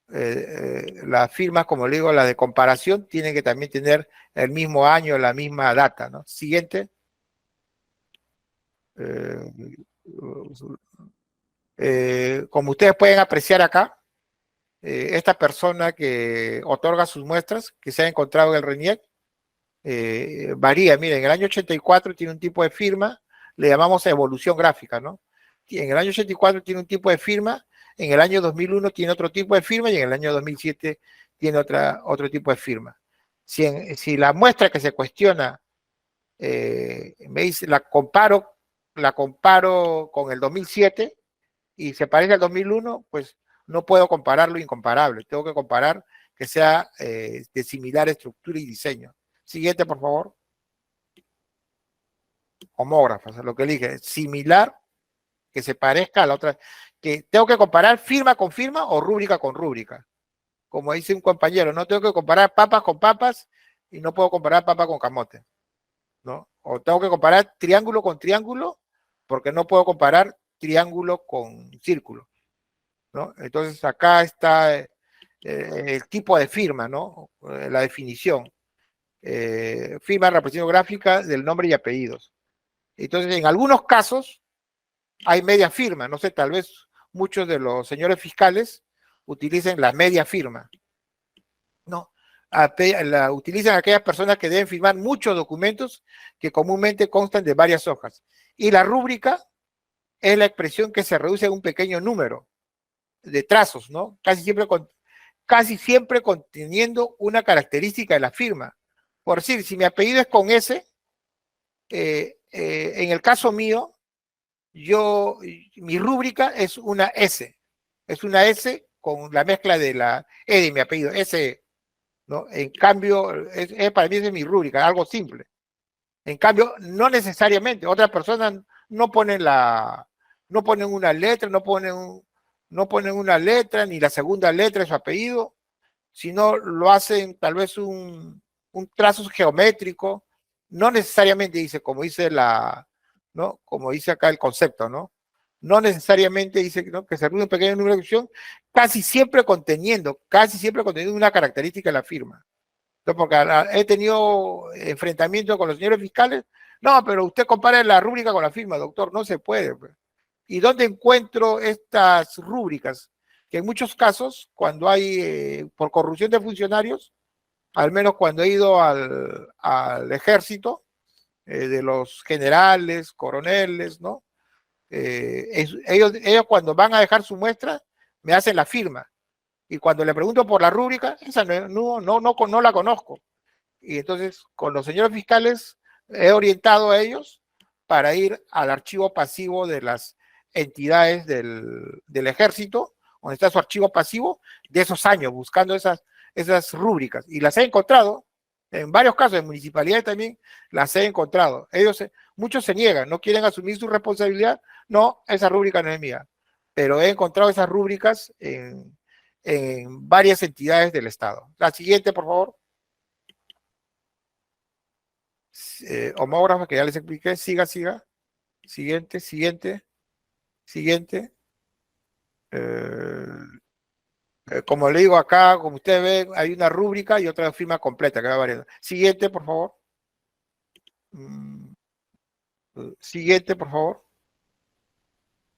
Las firmas, como le digo, las de comparación, tienen que también tener el mismo año, la misma data, ¿no? Siguiente. Como ustedes pueden apreciar acá, esta persona que otorga sus muestras, que se ha encontrado en el RENIEC, varía. Miren, en el año 84 tiene un tipo de firma, le llamamos evolución gráfica, ¿no? En el año 84 tiene un tipo de firma, en el año 2001 tiene otro tipo de firma y en el año 2007 tiene otro tipo de firma. Si la muestra que se cuestiona, me dice, la comparo con el 2007 y se parece al 2001, pues no puedo comparar lo incomparable. Tengo que comparar que sea de similar estructura y diseño. Siguiente, por favor. Homógrafas, lo que elige. Similar, que se parezca a la otra. Que tengo que comparar firma con firma o rúbrica con rúbrica. Como dice un compañero, no tengo que comparar papas con papas y no puedo comparar papa con camote, ¿no? O tengo que comparar triángulo con triángulo porque no puedo comparar triángulo con círculo, ¿no? Entonces acá está el tipo de firma, ¿no? La definición. Firma representación gráfica del nombre y apellidos. Entonces, en algunos casos hay media firma, no sé, tal vez muchos de los señores fiscales utilicen la media firma, ¿no? La utilizan aquellas personas que deben firmar muchos documentos que comúnmente constan de varias hojas. Y la rúbrica es la expresión que se reduce a un pequeño número de trazos, ¿no? Casi siempre conteniendo una característica de la firma. Por decir, si mi apellido es con S, en el caso mío, mi rúbrica es una S con la mezcla de la E de mi apellido, S, ¿no? En cambio, para mí es mi rúbrica, algo simple. En cambio, no necesariamente, otras personas no ponen una letra, no ponen una letra, ni la segunda letra de su apellido, sino lo hacen tal vez un trazo geométrico, no necesariamente dice, como dice ¿no? Como dice acá el concepto, ¿no? No necesariamente dice, ¿no?, que se reúne un pequeño número de opción, casi siempre conteniendo una característica de la firma. Entonces, porque he tenido enfrentamientos con los señores fiscales, no, pero usted compara la rúbrica con la firma, doctor, no se puede. Pues. ¿Y dónde encuentro estas rúbricas? Que en muchos casos, cuando hay, por corrupción de funcionarios, al menos cuando he ido al ejército, de los generales, coroneles, ¿no? Ellos cuando van a dejar su muestra, me hacen la firma. Y cuando le pregunto por la rúbrica, esa no la conozco. Y entonces, con los señores fiscales, he orientado a ellos para ir al archivo pasivo de las entidades del ejército, donde está su archivo pasivo de esos años, buscando esas rúbricas. Y las he encontrado, en varios casos, en municipalidades también, las he encontrado. Muchos se niegan, no quieren asumir su responsabilidad. No, esa rúbrica no es mía. Pero he encontrado esas rúbricas en varias entidades del Estado. La siguiente, por favor. Homógrafo, que ya les expliqué. Siga. Siguiente. Como le digo acá, como ustedes ven, hay una rúbrica y otra firma completa que va variando. Siguiente, por favor. Siguiente, por favor.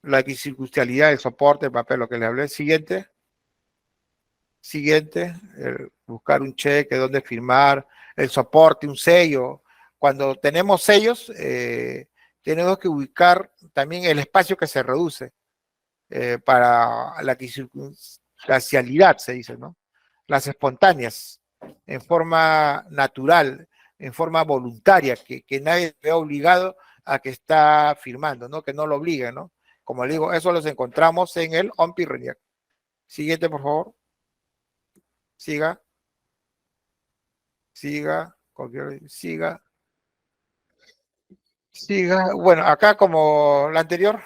La equicircunstancialidad, el soporte, el papel, lo que le hablé. Siguiente. Buscar un cheque, dónde firmar, el soporte, un sello. Cuando tenemos sellos, tenemos que ubicar también el espacio que se reduce para la equicircunstancialidad, se dice, ¿no? Las espontáneas, en forma natural, en forma voluntaria, que nadie ve obligado a que está firmando, ¿no? Que no lo obligue, ¿no? Como le digo, eso los encontramos en el OMPI RENIEC. Siguiente, por favor. Siga. Bueno, acá como la anterior,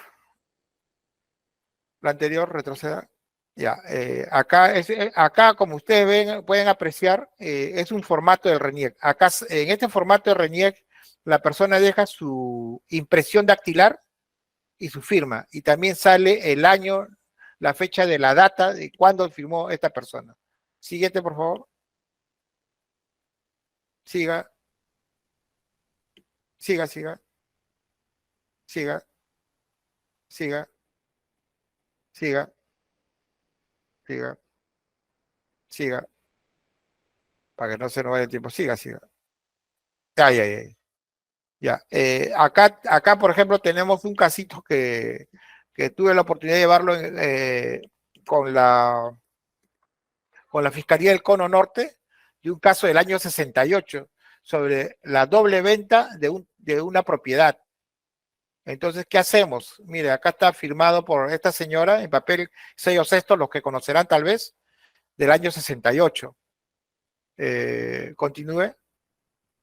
retroceda. Ya, acá como ustedes ven, pueden apreciar, es un formato del RENIEC. Acá, en este formato de RENIEC, la persona deja su impresión dactilar y su firma. Y también sale el año, la fecha de la data de cuándo firmó esta persona. Siguiente, por favor. Siga. Para que no se nos vaya el tiempo. Siga. Ya. Acá, por ejemplo, tenemos un casito que tuve la oportunidad de llevarlo con la Fiscalía del Cono Norte, de un caso del año 68, sobre la doble venta de una propiedad. Entonces, ¿qué hacemos? Mire, acá está firmado por esta señora en papel sellos estos, los que conocerán tal vez, del año 68. Continúe.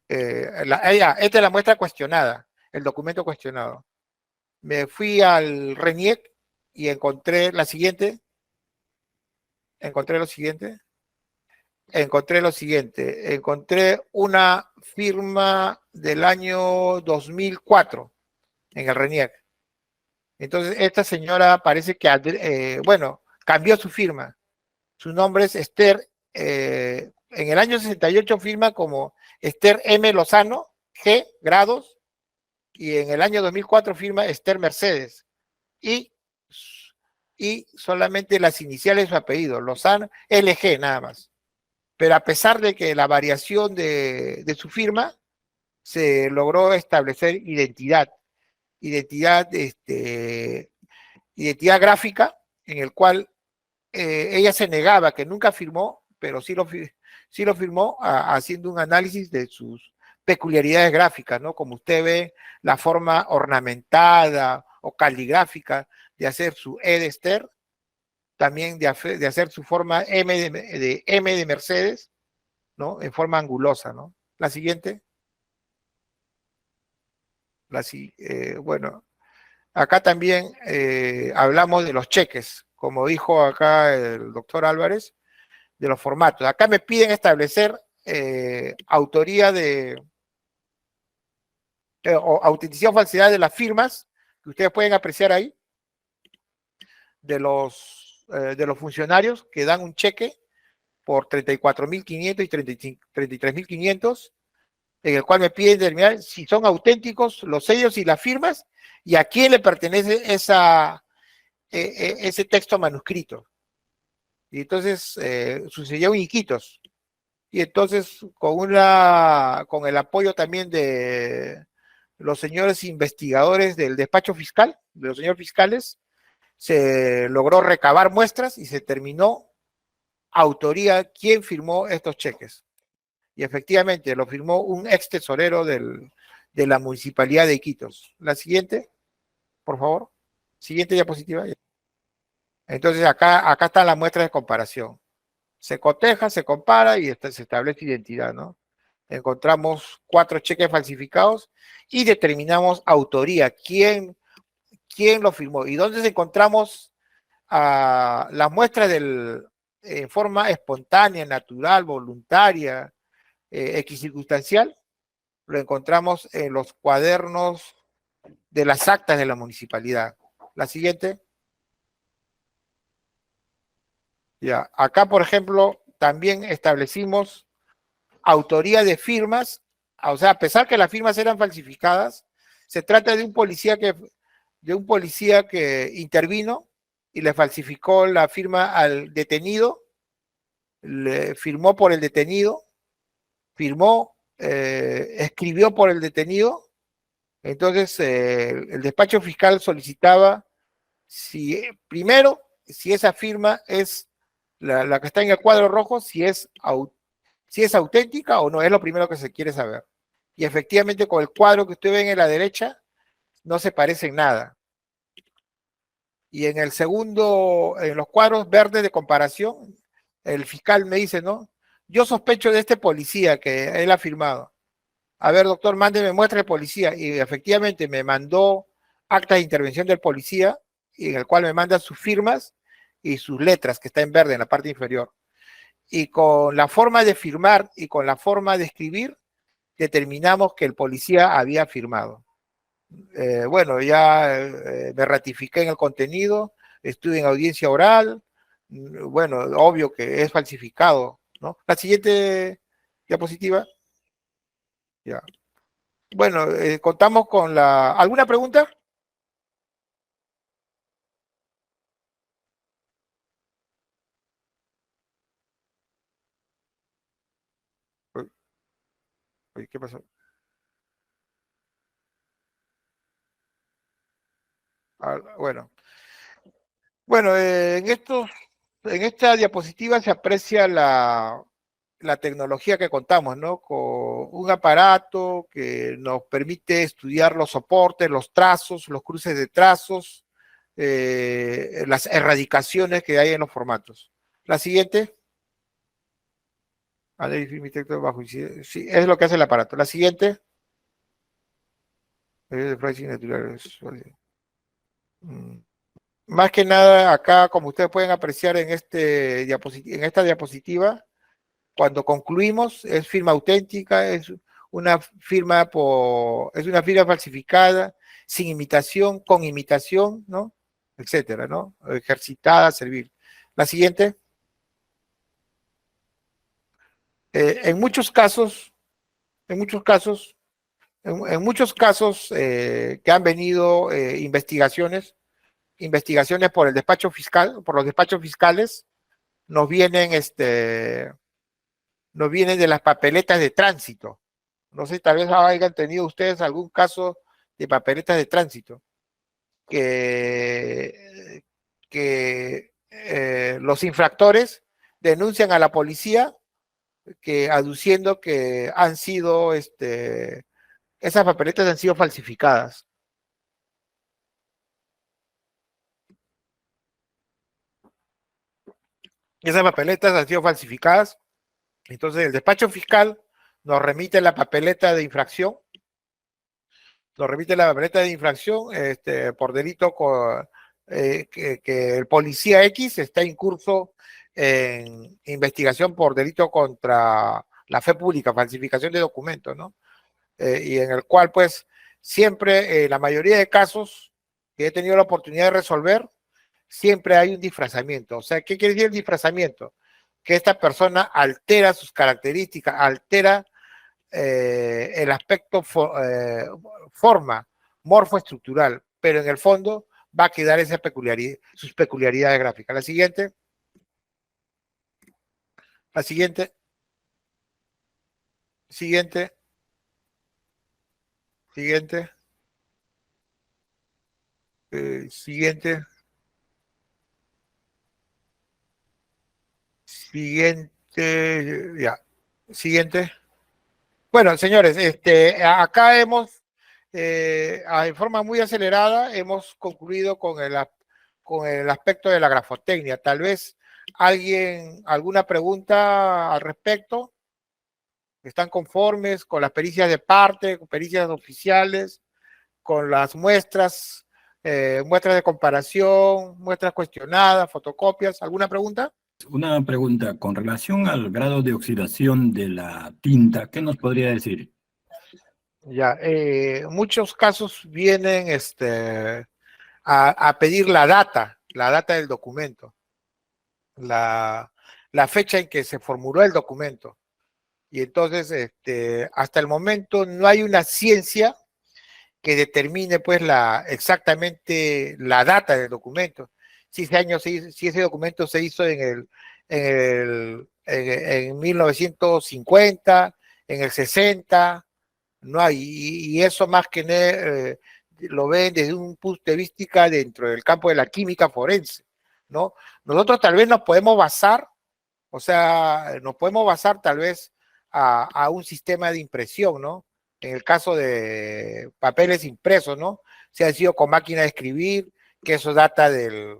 Esta es la muestra cuestionada, el documento cuestionado. Me fui al RENIEC y encontré lo siguiente. Encontré una firma del año 2004 en el RENIEC. Entonces, esta señora parece que, cambió su firma. Su nombre es Esther, en el año 68 firma como Esther M. Lozano, G. Grados, y en el año 2004 firma Esther Mercedes. Y solamente las iniciales de su apellido, Lozano, LG nada más. Pero a pesar de que la variación de su firma, se logró establecer identidad gráfica, en el cual ella se negaba, que nunca firmó, pero sí lo firmó haciendo un análisis de sus peculiaridades gráficas, ¿no? Como usted ve, la forma ornamentada o caligráfica de hacer su E de Esther, también de hacer su forma M de Mercedes, ¿no? En forma angulosa, ¿no? La siguiente. Bueno, acá también hablamos de los cheques, como dijo acá el doctor Álvarez, de los formatos. Acá me piden establecer autoría o autenticidad o falsedad de las firmas, que ustedes pueden apreciar ahí, de los funcionarios que dan un cheque por 34.500 y 33.500, en el cual me piden determinar si son auténticos los sellos y las firmas y a quién le pertenece ese texto manuscrito. Y entonces sucedió un Iquitos. Y entonces con el apoyo también de los señores investigadores del despacho fiscal, de los señores fiscales, se logró recabar muestras y se terminó autoría quién firmó estos cheques. Y efectivamente lo firmó un ex tesorero de la municipalidad de Iquitos. La siguiente, por favor. Siguiente diapositiva. Entonces acá están las muestras de comparación. Se coteja, se compara y se establece identidad, ¿no? Encontramos 4 cheques falsificados y determinamos autoría, quién lo firmó. ¿Y dónde encontramos las muestras en forma espontánea, natural, voluntaria, equicircunstancial? lo encontramos en los cuadernos de las actas de la municipalidad. La siguiente. Ya, acá, por ejemplo, también establecimos autoría de firmas, o sea, a pesar que las firmas eran falsificadas, se trata de un policía que intervino y le falsificó la firma al detenido, le firmó por el detenido, escribió por el detenido. Entonces, el despacho fiscal solicitaba primero, si esa firma es la que está en el cuadro rojo, si es auténtica o no, es lo primero que se quiere saber. Y efectivamente, con el cuadro que ustedes ven en la derecha, no se parece en nada. Y en el segundo, en los cuadros verdes de comparación, el fiscal me dice, ¿no? Yo sospecho de este policía que él ha firmado. A ver, doctor, mándeme muestra de policía. Y efectivamente me mandó acta de intervención del policía, y en el cual me manda sus firmas y sus letras, que está en verde en la parte inferior. Y con la forma de firmar y con la forma de escribir, determinamos que el policía había firmado. Bueno, ya me ratifiqué en el contenido, estuve en audiencia oral, bueno, obvio que es falsificado, ¿no? La siguiente diapositiva. Ya. Bueno, contamos con ¿alguna pregunta? Uy, ¿qué pasó? Bueno, en esta diapositiva se aprecia la tecnología que contamos, ¿no? Con un aparato que nos permite estudiar los soportes, los trazos, los cruces de trazos, las erradicaciones que hay en los formatos. La siguiente. Sí, es lo que hace el aparato. La siguiente. Más que nada, acá, como ustedes pueden apreciar en esta diapositiva, cuando concluimos, es firma auténtica, es una firma falsificada, sin imitación, con imitación, ¿no? Etcétera, ¿no? Ejercitada, servir. La siguiente. En muchos casos que han venido investigaciones por el despacho fiscal, por los despachos fiscales, nos vienen de las papeletas de tránsito. No sé, tal vez hayan tenido ustedes algún caso de papeletas de tránsito que los infractores denuncian a la policía aduciendo que esas papeletas han sido falsificadas. Esas papeletas han sido falsificadas. Entonces el despacho fiscal nos remite la papeleta de infracción. Por delito que el policía X está incurso en investigación por delito contra la fe pública, falsificación de documentos, ¿no? Y en el cual, pues, siempre, la mayoría de casos que he tenido la oportunidad de resolver, siempre hay un disfrazamiento. O sea, ¿qué quiere decir el disfrazamiento? Que esta persona altera sus características, altera el aspecto forma, morfoestructural, pero en el fondo va a quedar sus peculiaridades gráficas. La siguiente. Siguiente. Siguiente. Ya. Siguiente. Bueno, señores, acá en forma muy acelerada, hemos concluido con el aspecto de la grafotecnia. Tal vez alguna pregunta al respecto. ¿Están conformes con las pericias de parte, con pericias oficiales, con las muestras de comparación, muestras cuestionadas, fotocopias? ¿Alguna pregunta? Una pregunta, con relación al grado de oxidación de la tinta, ¿qué nos podría decir? Ya, muchos casos vienen a pedir la data del documento, la fecha en que se formuló el documento. Y entonces, hasta el momento no hay una ciencia que determine pues exactamente la data del documento. Si ese documento se hizo en 1950, en el 60, no hay, y eso más que lo ven desde un punto de vista dentro del campo de la química forense, ¿no? Nosotros tal vez nos podemos basar, o sea, nos podemos basar tal vez a un sistema de impresión, ¿no? En el caso de papeles impresos, ¿no? Si han sido con máquina de escribir, que eso data del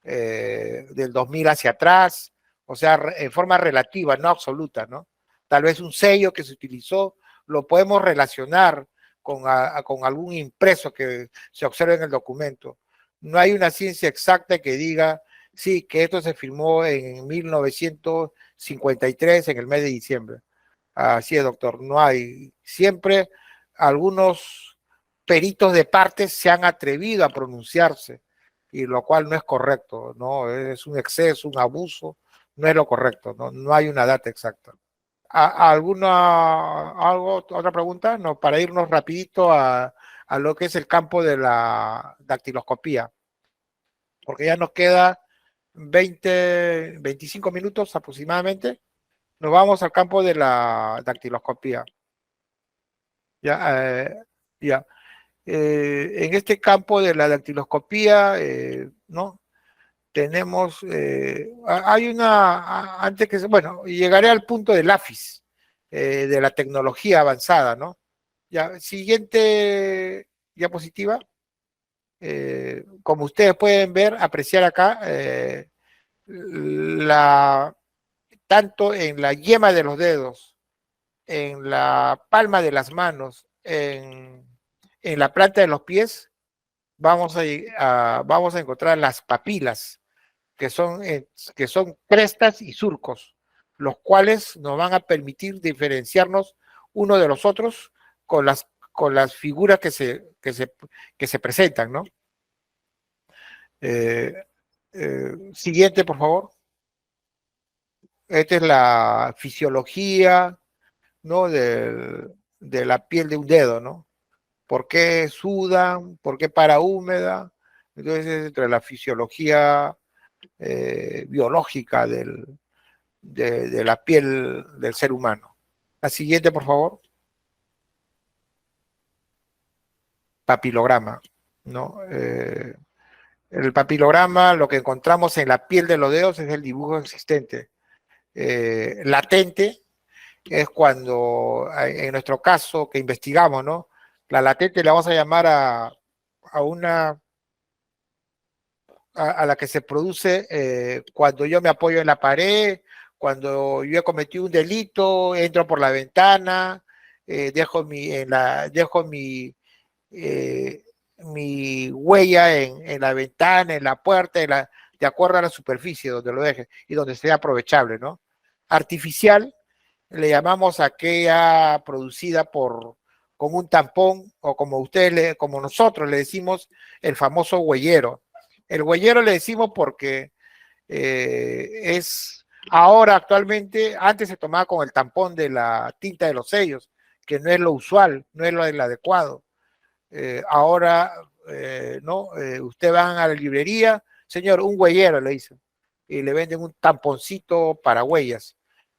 2000 hacia atrás, o sea, en forma relativa, no absoluta, ¿no? Tal vez un sello que se utilizó lo podemos relacionar con algún impreso que se observa en el documento. No hay una ciencia exacta que diga, sí, que esto se firmó en 1953, en el mes de diciembre. Así es, doctor, no hay. Siempre algunos peritos de parte se han atrevido a pronunciarse, y lo cual no es correcto, ¿no? Es un exceso, un abuso, no es lo correcto, ¿no? No hay una data exacta. ¿Otra pregunta? No, para irnos rapidito a lo que es el campo de la dactiloscopía, porque ya nos queda 25 minutos aproximadamente. Nos vamos al campo de la dactiloscopía. Ya. En este campo de la dactiloscopía, ¿no? Tenemos, hay antes que, bueno, llegaré al punto del AFIS, de la tecnología avanzada, ¿no? Ya, siguiente diapositiva. Como ustedes pueden ver, apreciar acá, tanto en la yema de los dedos, en la palma de las manos, en la planta de los pies, vamos a encontrar las papilas, que son crestas y surcos, los cuales nos van a permitir diferenciarnos uno de los otros con las figuras que se presentan, ¿no? Siguiente, por favor. Esta es la fisiología, ¿no? de la piel de un dedo, ¿no? ¿Por qué sudan? ¿Por qué para húmeda? Entonces, es entre la fisiología biológica de la piel del ser humano. La siguiente, por favor. Papilograma, ¿no? El papilograma, lo que encontramos en la piel de los dedos es el dibujo existente. Latente es cuando, en nuestro caso que investigamos, ¿no? La latente le vamos a llamar a la que se produce cuando yo me apoyo en la pared, cuando yo he cometido un delito, entro por la ventana, dejo mi huella en la ventana, en la puerta, de acuerdo a la superficie donde lo deje y donde sea aprovechable, ¿no? Artificial le llamamos a aquella producida con un tampón, o como nosotros le decimos, el famoso huellero. El huellero le decimos porque actualmente, antes se tomaba con el tampón de la tinta de los sellos, que no es lo usual, no es lo adecuado. Ahora, no, usted va a la librería, señor, un huellero le dicen, y le venden un tamponcito para huellas,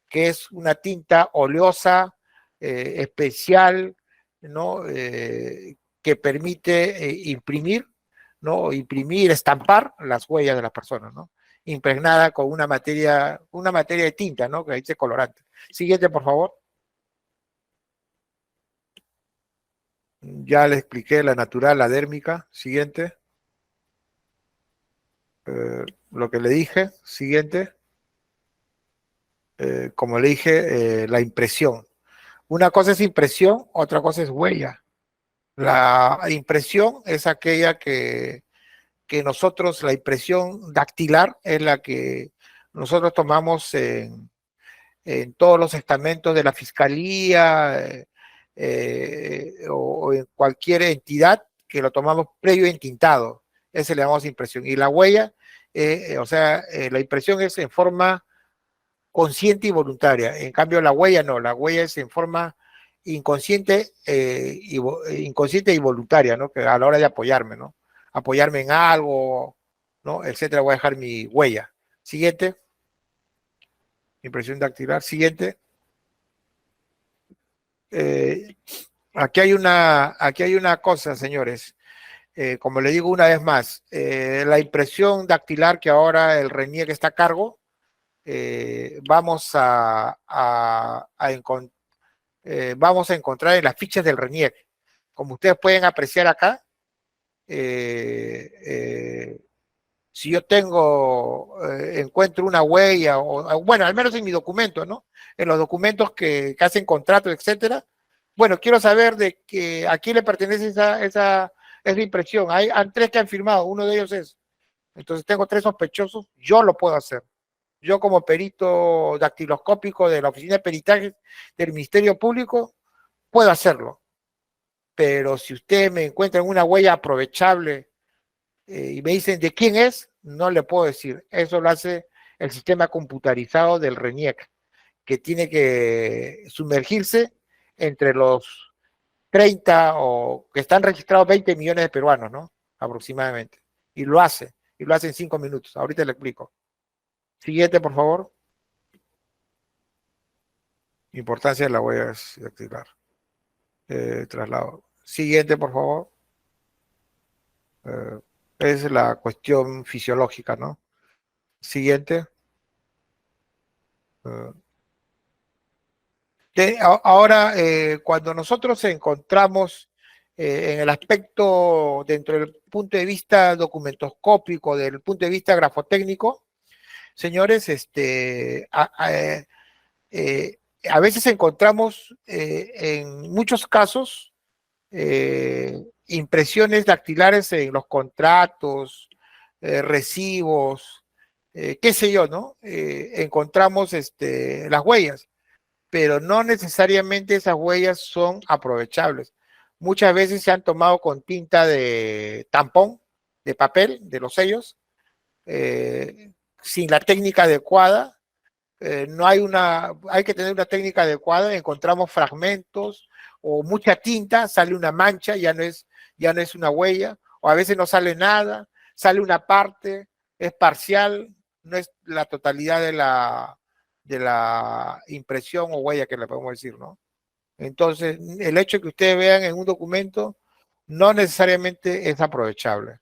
que es una tinta oleosa, especial, ¿no? Que permite imprimir, ¿no? Estampar las huellas de las personas, ¿no? Impregnada con una materia de tinta, ¿no? Que dice colorante. Siguiente, por favor. Ya le expliqué la natural, la dérmica. Siguiente. Lo que le dije. Siguiente. Como le dije, la impresión. Una cosa es impresión, otra cosa es huella. La impresión es aquella que nosotros, la impresión dactilar es la que nosotros tomamos en todos los estamentos de la fiscalía, o en cualquier entidad que lo tomamos previo entintado. Ese le damos impresión. Y la huella, la impresión es en forma consciente y voluntaria. En cambio, la huella no, la huella es en forma inconsciente, inconsciente y voluntaria, ¿no? Que a la hora de apoyarme, ¿no? Apoyarme en algo, ¿no? Etcétera, voy a dejar mi huella. Siguiente. Impresión dactilar. Siguiente. Aquí hay una cosa, señores. Como le digo una vez más, la impresión dactilar que ahora el RENIEC está a cargo, vamos a encontrar en las fichas del RENIEC. Como ustedes pueden apreciar acá, si yo encuentro una huella, bueno, al menos en mi documento, ¿no? En los documentos que hacen contratos, etcétera. Bueno, quiero saber de que a quién le pertenece esa impresión. Hay 3 que han firmado, uno de ellos es. Entonces tengo 3 sospechosos, yo lo puedo hacer. Yo como perito dactiloscópico de la Oficina de Peritajes del Ministerio Público, puedo hacerlo. Pero si ustedes me encuentran una huella aprovechable y me dicen de quién es, no le puedo decir. Eso lo hace el sistema computarizado del RENIEC, que tiene que sumergirse entre los 30 o que están registrados 20 millones de peruanos, ¿no? Aproximadamente. Y lo hace en 5 minutos. Ahorita le explico. Siguiente, por favor. Importancia de la huella dactilar. Traslado. Siguiente, por favor. Es la cuestión fisiológica, ¿no? Siguiente. Ahora, cuando nosotros encontramos en el aspecto, dentro del punto de vista documentoscópico, del punto de vista grafotécnico, señores, a veces encontramos en muchos casos impresiones dactilares en los contratos, recibos, qué sé yo, ¿no? Encontramos las huellas, pero no necesariamente esas huellas son aprovechables. Muchas veces se han tomado con tinta de tampón, de papel, de los sellos, sin la técnica adecuada. Hay que tener una técnica adecuada, encontramos fragmentos o mucha tinta, sale una mancha, ya no es una huella, o a veces no sale nada, sale una parte, es parcial, no es la totalidad de la impresión o huella que le podemos decir, ¿no? Entonces, el hecho de que ustedes vean en un documento no necesariamente es aprovechable,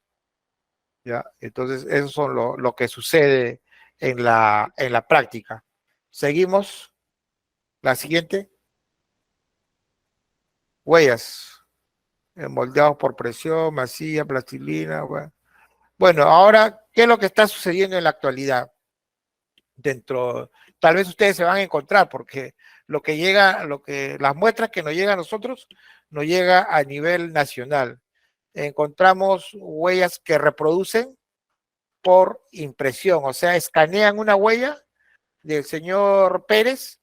¿ya? Entonces, eso son lo que sucede en la práctica. Seguimos. La siguiente. Huellas. Moldeados por presión, masilla, plastilina. Bueno, ahora, ¿qué es lo que está sucediendo en la actualidad? Tal vez ustedes se van a encontrar, porque las muestras que nos llegan a nosotros, nos llega a nivel nacional. Encontramos huellas que reproducen por impresión, o sea, escanean una huella del señor Pérez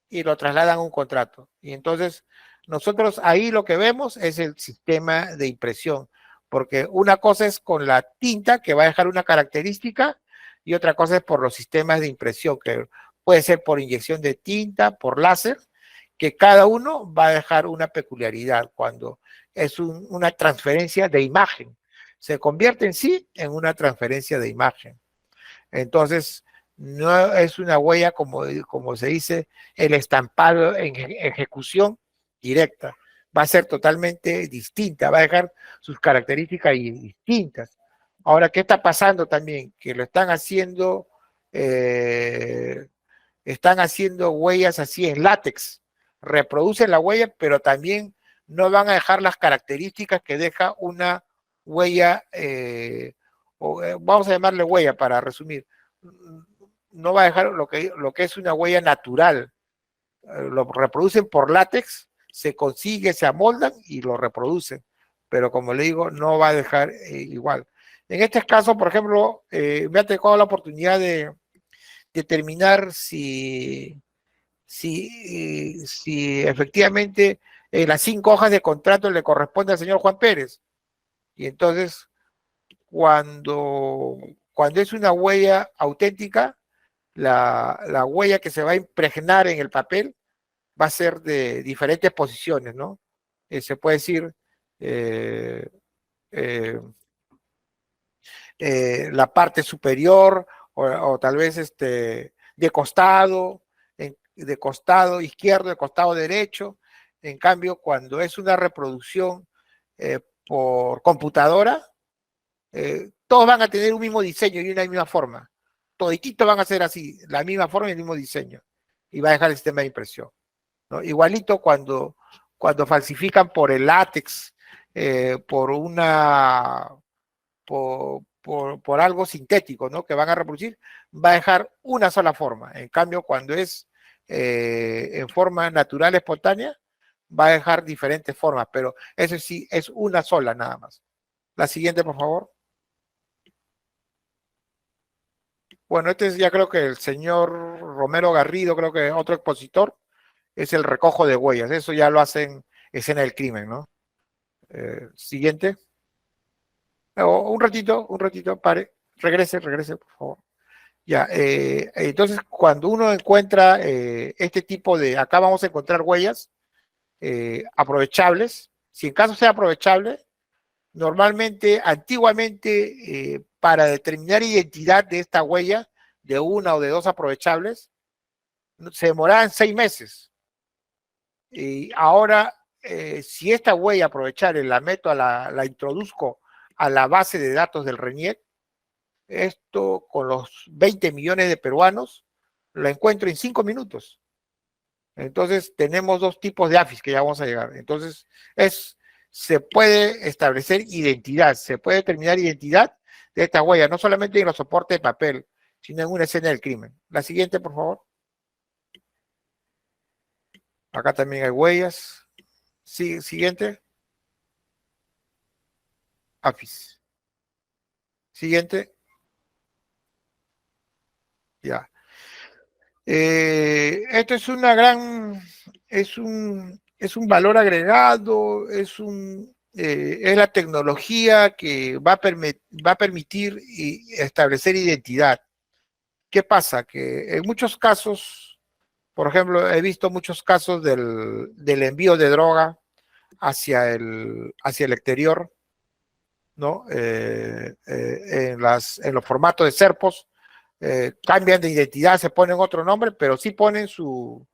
y lo trasladan a un contrato. Y entonces nosotros ahí lo que vemos es el sistema de impresión, porque una cosa es con la tinta que va a dejar una característica y otra cosa es por los sistemas de impresión, que puede ser por inyección de tinta, por láser, que cada uno va a dejar una peculiaridad cuando es una transferencia de imagen. Se convierte en sí en una transferencia de imagen. Entonces, no es una huella, como se dice, el estampado en ejecución directa. Va a ser totalmente distinta, va a dejar sus características distintas. Ahora, ¿qué está pasando también? Que lo están haciendo huellas así en látex. Reproducen la huella, pero también no van a dejar las características que deja una huella, vamos a llamarle huella para resumir. No va a dejar lo que es una huella natural. Lo reproducen por látex, se consigue, se amoldan y lo reproducen. Pero como le digo, no va a dejar igual. En este caso, por ejemplo, me ha tocado la oportunidad de determinar si efectivamente las 5 hojas de contrato le corresponde al señor Juan Pérez. Y entonces, cuando es una huella auténtica, la huella que se va a impregnar en el papel va a ser de diferentes posiciones, ¿no? Se puede decir la parte superior o tal vez de costado izquierdo, de costado derecho. En cambio, cuando es una reproducción por computadora, todos van a tener un mismo diseño y una misma forma. Todititos van a ser así, la misma forma y el mismo diseño. Y va a dejar el sistema de impresión, ¿no? Igualito cuando falsifican por el látex, por algo sintético, ¿no? Que van a reproducir, va a dejar una sola forma. En cambio, cuando es en forma natural, espontánea, va a dejar diferentes formas, pero eso sí es una sola nada más. La siguiente, por favor. Bueno, ya creo que el señor Romero Garrido, creo que otro expositor, es el recojo de huellas. Eso ya lo hacen escena del crimen, ¿no? Siguiente. Un ratito, pare. Regrese, por favor. Ya, entonces, cuando uno encuentra este tipo de, acá vamos a encontrar huellas aprovechables. Si en caso sea aprovechable, normalmente, antiguamente, para determinar identidad de esta huella, de una o de dos aprovechables, se demoraban 6 meses. Y ahora, si esta huella aprovechable la meto la introduzco a la base de datos del RENIEC, esto con los 20 millones de peruanos, lo encuentro en 5 minutos. Entonces, tenemos 2 tipos de AFIS que ya vamos a llegar. Entonces, se puede establecer identidad, se puede determinar identidad de esta huella, no solamente en los soportes de papel, sino en una escena del crimen. La siguiente, por favor. Acá también hay huellas. Sí, siguiente. AFIS. Siguiente. Ya. Esto es una gran, es un valor agregado, es la tecnología que va a permitir establecer identidad. ¿Qué pasa? Que en muchos casos, por ejemplo, he visto muchos casos del envío de droga hacia el exterior, ¿no? En los formatos de CERPOS, cambian de identidad, se ponen otro nombre, pero sí ponen vamos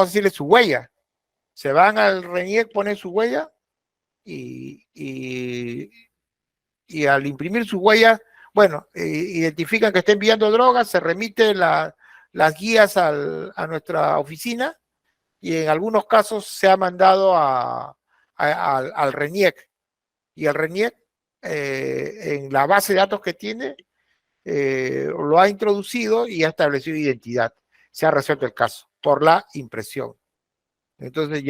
a decirle, su huella. Se van al RENIEC, ponen su huella y al imprimir su huella, bueno, identifican que está enviando drogas, se remiten las guías a nuestra oficina y en algunos casos se ha mandado al RENIEC. Y el RENIEC, en la base de datos que tiene, lo ha introducido y ha establecido identidad. Se ha resuelto el caso por la impresión. Entonces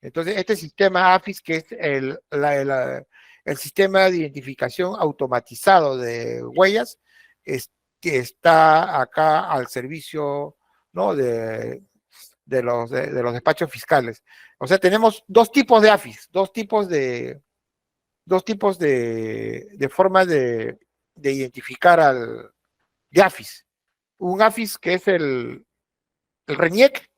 entonces este sistema AFIS, que es el sistema de identificación automatizado de huellas, que está acá al servicio, ¿no? de los despachos fiscales. O sea, tenemos 2 tipos de AFIS, 2 tipos de formas de identificar de AFIS. Un AFIS que es el RENIEC,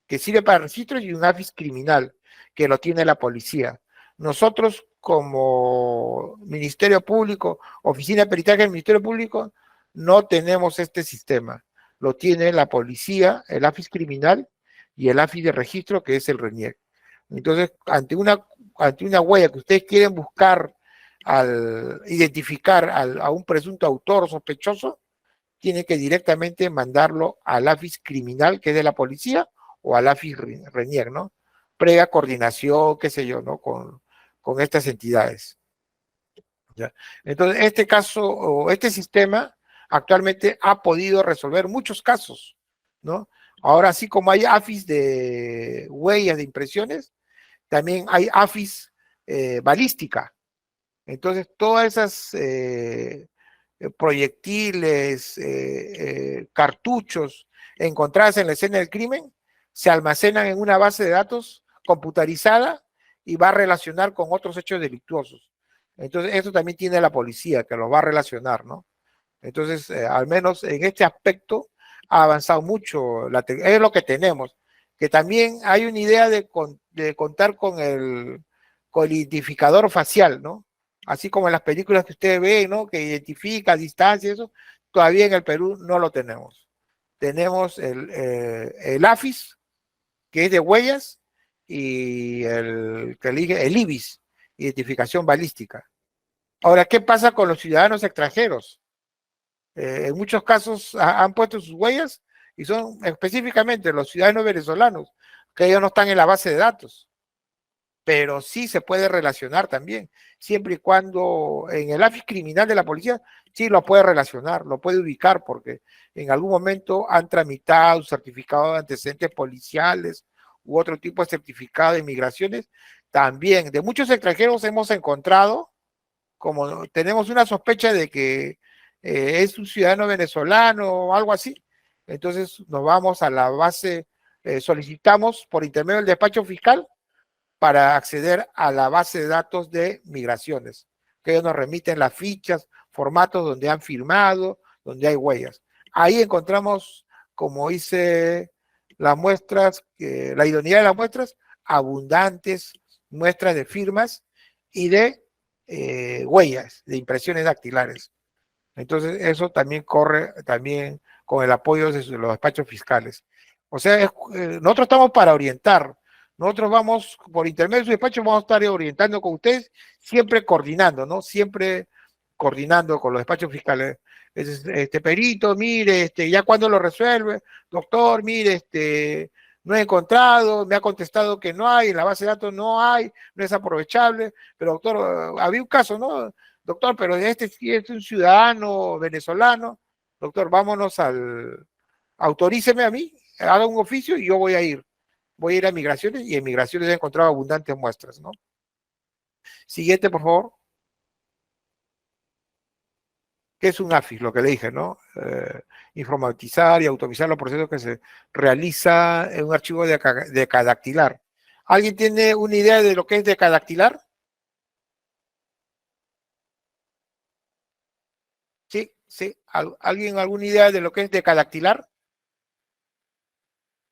que sirve para registros, y un AFIS criminal, que lo tiene la policía. Nosotros, como Ministerio Público, Oficina Peritaje del Ministerio Público, no tenemos este sistema. Lo tiene la policía, el AFIS criminal y el AFIS de registro, que es el RENIEC. Entonces, ante una huella que ustedes quieren buscar, identificar a un presunto autor o sospechoso, tiene que directamente mandarlo al AFIS criminal, que es de la policía, o al AFIS RENIEC, ¿no? Previa coordinación, qué sé yo, ¿no? Con estas entidades. ¿Ya? Entonces, este caso, o este sistema, actualmente ha podido resolver muchos casos, ¿no? Ahora, así como hay AFIS de huellas de impresiones, también hay AFIS balística. Entonces, todas esas proyectiles, cartuchos encontradas en la escena del crimen, se almacenan en una base de datos computarizada y va a relacionar con otros hechos delictuosos. Entonces, eso también tiene la policía, que los va a relacionar, ¿no? Entonces, al menos en este aspecto ha avanzado mucho, es lo que tenemos, que también hay una idea de contar con el identificador facial, ¿no? Así como en las películas que ustedes ven, ¿no? Que identifica a distancia, eso, todavía en el Perú no lo tenemos. Tenemos el AFIS, que es de huellas, y el IBIS, identificación balística. Ahora, ¿qué pasa con los ciudadanos extranjeros? En muchos casos han puesto sus huellas y son específicamente los ciudadanos venezolanos, que ellos no están en la base de datos, pero sí se puede relacionar también, siempre y cuando en el AFIS criminal de la policía sí lo puede relacionar, lo puede ubicar, porque en algún momento han tramitado un certificado de antecedentes policiales u otro tipo de certificado de migraciones. También de muchos extranjeros hemos encontrado, como tenemos una sospecha de que es un ciudadano venezolano o algo así, entonces nos vamos a la base, solicitamos por intermedio del despacho fiscal para acceder a la base de datos de migraciones, que ellos nos remiten las fichas, formatos donde han firmado, donde hay huellas. Ahí encontramos, como hice las muestras, la idoneidad de las muestras, abundantes muestras de firmas y de huellas, de impresiones dactilares. Entonces, eso también corre también con el apoyo de los despachos fiscales. O sea, nosotros estamos para orientar. Nosotros vamos, por intermedio de su despacho, vamos a estar orientando con ustedes, siempre coordinando, ¿no? Siempre coordinando con los despachos fiscales. Perito, mire, ya cuando lo resuelve, doctor, mire, no he encontrado, me ha contestado que no hay, en la base de datos no hay, no es aprovechable, pero doctor, había un caso, ¿no? Doctor, pero este es un ciudadano venezolano, doctor, vámonos autoríceme a mí, haga un oficio y yo voy a ir a migraciones, y en migraciones he encontrado abundantes muestras, ¿no? Siguiente, por favor. ¿Qué es un AFIS? Lo que le dije, ¿no? Informatizar y automatizar los procesos que se realiza en un archivo decadactilar. ¿Alguien tiene una idea de lo que es decadactilar? Sí, sí. ¿Alguien alguna idea de lo que es decadactilar?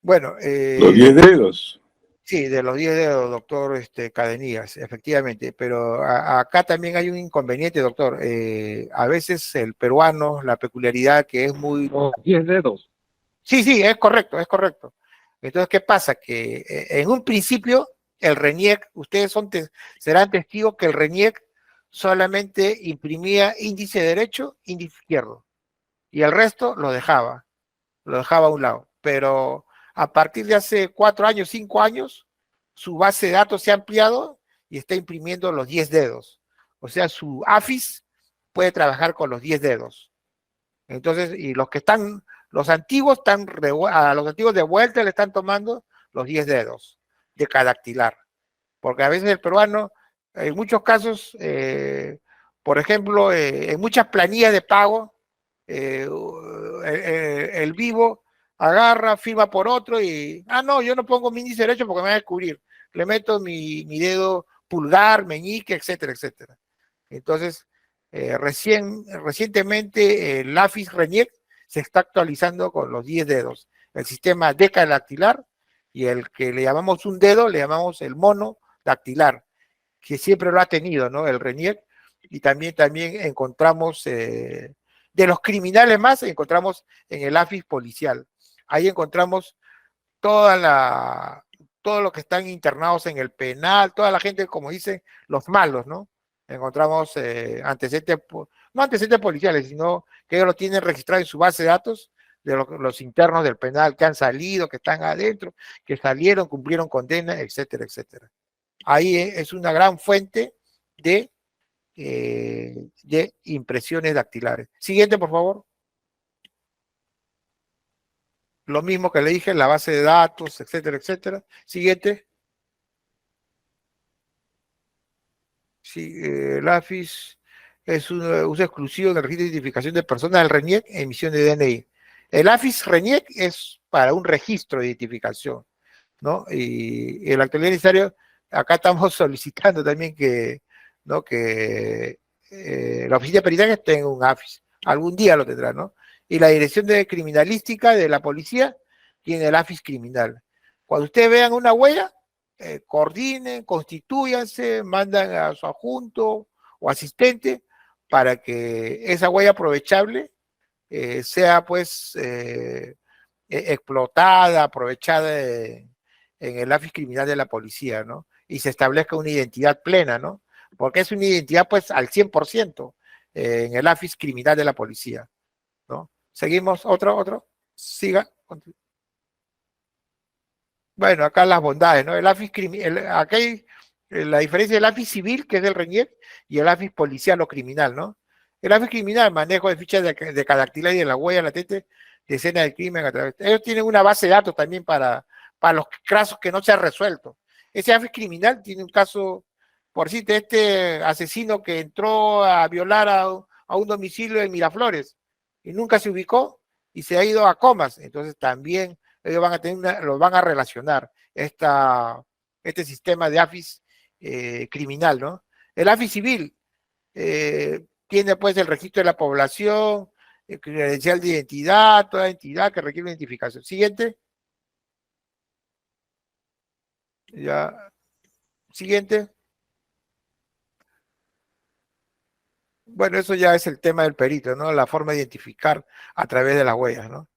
Bueno. Los 10 dedos. Sí, de los 10 dedos, doctor Cadenías, efectivamente, pero acá también hay un inconveniente, doctor. A veces el peruano, la peculiaridad que es muy... Los 10 dedos. Sí, es correcto, es correcto. Entonces, ¿qué pasa? Que en un principio el RENIEC, ustedes serán testigos que el RENIEC solamente imprimía índice derecho, índice izquierdo, y el resto lo dejaba a un lado. Pero a partir de hace 4 años, 5 años, su base de datos se ha ampliado y está imprimiendo los 10 dedos. O sea, su AFIS puede trabajar con los 10 dedos. Entonces, y los antiguos a los antiguos de vuelta le están tomando los 10 dedos de cadactilar. Porque a veces el peruano, en muchos casos, por ejemplo, en muchas planillas de pago, el vivo agarra, firma por otro y, no, yo no pongo mi índice derecho porque me va a descubrir. Le meto mi dedo pulgar, meñique, etcétera, etcétera. Entonces, recientemente el AFIS RENIEC se está actualizando con los 10 dedos. El sistema decadactilar y el que le llamamos un dedo, le llamamos el mono dactilar, que siempre lo ha tenido, ¿no? El RENIEC. Y también encontramos, de los criminales más, encontramos en el AFIS policial. Ahí encontramos todos los que están internados en el penal, toda la gente, como dicen, los malos, ¿no? Encontramos no antecedentes policiales, sino que ellos lo tienen registrado en su base de datos de los internos del penal que han salido, que están adentro, que salieron, cumplieron condena, etcétera, etcétera. Ahí es una gran fuente de impresiones dactilares. Siguiente, por favor. Lo mismo que le dije, la base de datos, etcétera, etcétera. Siguiente. Sí, el AFIS es un uso exclusivo del registro de identificación de personas del RENIEC, emisión de DNI. El AFIS RENIEC es para un registro de identificación. ¿no? Y el actual necesario, acá estamos solicitando también que, ¿no? Que la oficina de peritaje tenga un AFIS, algún día lo tendrá, ¿no? Y la dirección de criminalística de la policía tiene el AFIS criminal. Cuando ustedes vean una huella, coordinen, constitúyanse, mandan a su adjunto o asistente para que esa huella aprovechable sea pues explotada, aprovechada en el AFIS criminal de la policía, ¿no? Y se establezca una identidad plena, ¿no? Porque es una identidad pues al 100% en el AFIS criminal de la policía, ¿no? Seguimos, otro, siga. Bueno, acá las bondades, ¿no? El AFIS criminal, acá hay la diferencia del AFIS civil, que es del RENIEC, y el AFIS policial o criminal, ¿no? El AFIS criminal, manejo de fichas de cadactilar y de la huella latente de escena del crimen. Ellos tienen una base de datos también para los casos que no se han resuelto. Ese AFIS criminal tiene un caso, por decirte, este asesino que entró a violar a un domicilio en Miraflores y nunca se ubicó y se ha ido a Comas. Entonces también ellos van a tener los van a relacionar este sistema de AFIS criminal, ¿no? El AFIS civil tiene pues el registro de la población, el credencial de identidad, toda entidad que requiere identificación. Siguiente. Ya. Siguiente. Bueno, eso ya es el tema del perito, ¿no? La forma de identificar a través de las huellas, ¿no?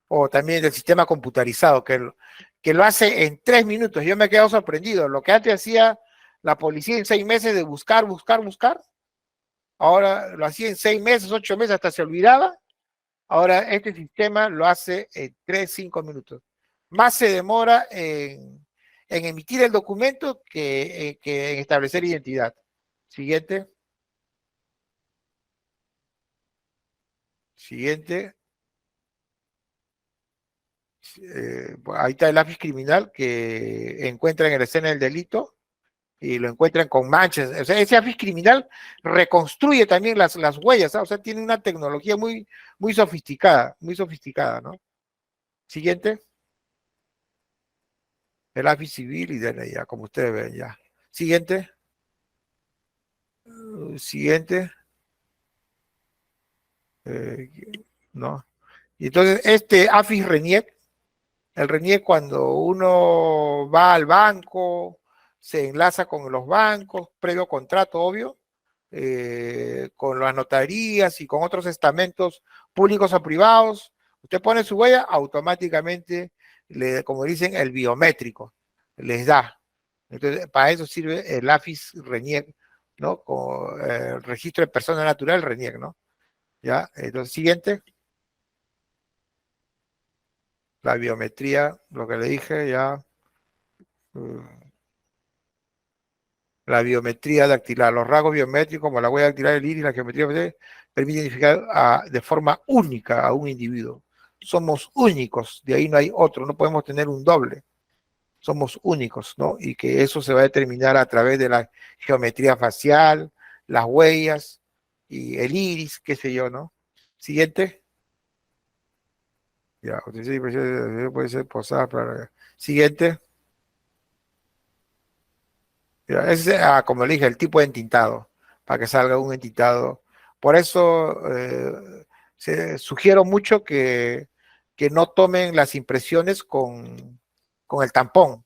O también del sistema computarizado, que lo hace en 3 minutos. Yo me he quedado sorprendido. Lo que antes hacía la policía en 6 meses de buscar, ahora lo hacía en 6 meses, 8 meses, hasta se olvidaba. Ahora este sistema lo hace en 3, 5 minutos. Más se demora en emitir el documento que en establecer identidad. Siguiente. Siguiente. Ahí está el AFIS criminal que encuentran en la escena del delito y lo encuentran con manchas. O sea, ese AFIS criminal reconstruye también las huellas, ¿eh? O sea, tiene una tecnología muy sofisticada, ¿no? Siguiente. El AFIS civil y DNI, ya, como ustedes ven, ya. Siguiente. Siguiente. No. Y entonces, este AFIS RENIEC, el RENIEC cuando uno va al banco, se enlaza con los bancos, previo contrato, obvio, con las notarías y con otros estamentos públicos o privados, usted pone su huella, automáticamente, como dicen, el biométrico, les da. Entonces, para eso sirve el AFIS RENIEC, ¿no? Con el registro de persona natural, RENIEC, ¿no? ¿Ya? Entonces, siguiente. La biometría, lo que le dije ya. La biometría dactilar, los rasgos biométricos como la huella dactilar, el iris, la geometría permiten identificar de forma única a un individuo. Somos únicos, de ahí no hay otro, no podemos tener un doble. Somos únicos, ¿no? Y que eso se va a determinar a través de la geometría facial, las huellas y el iris, qué sé yo, ¿no? Siguiente. Ya, puede ser posada para... Siguiente. Es, como le dije, el tipo de entintado, para que salga un entintado. Por eso sugiero mucho que no tomen las impresiones con el tampón,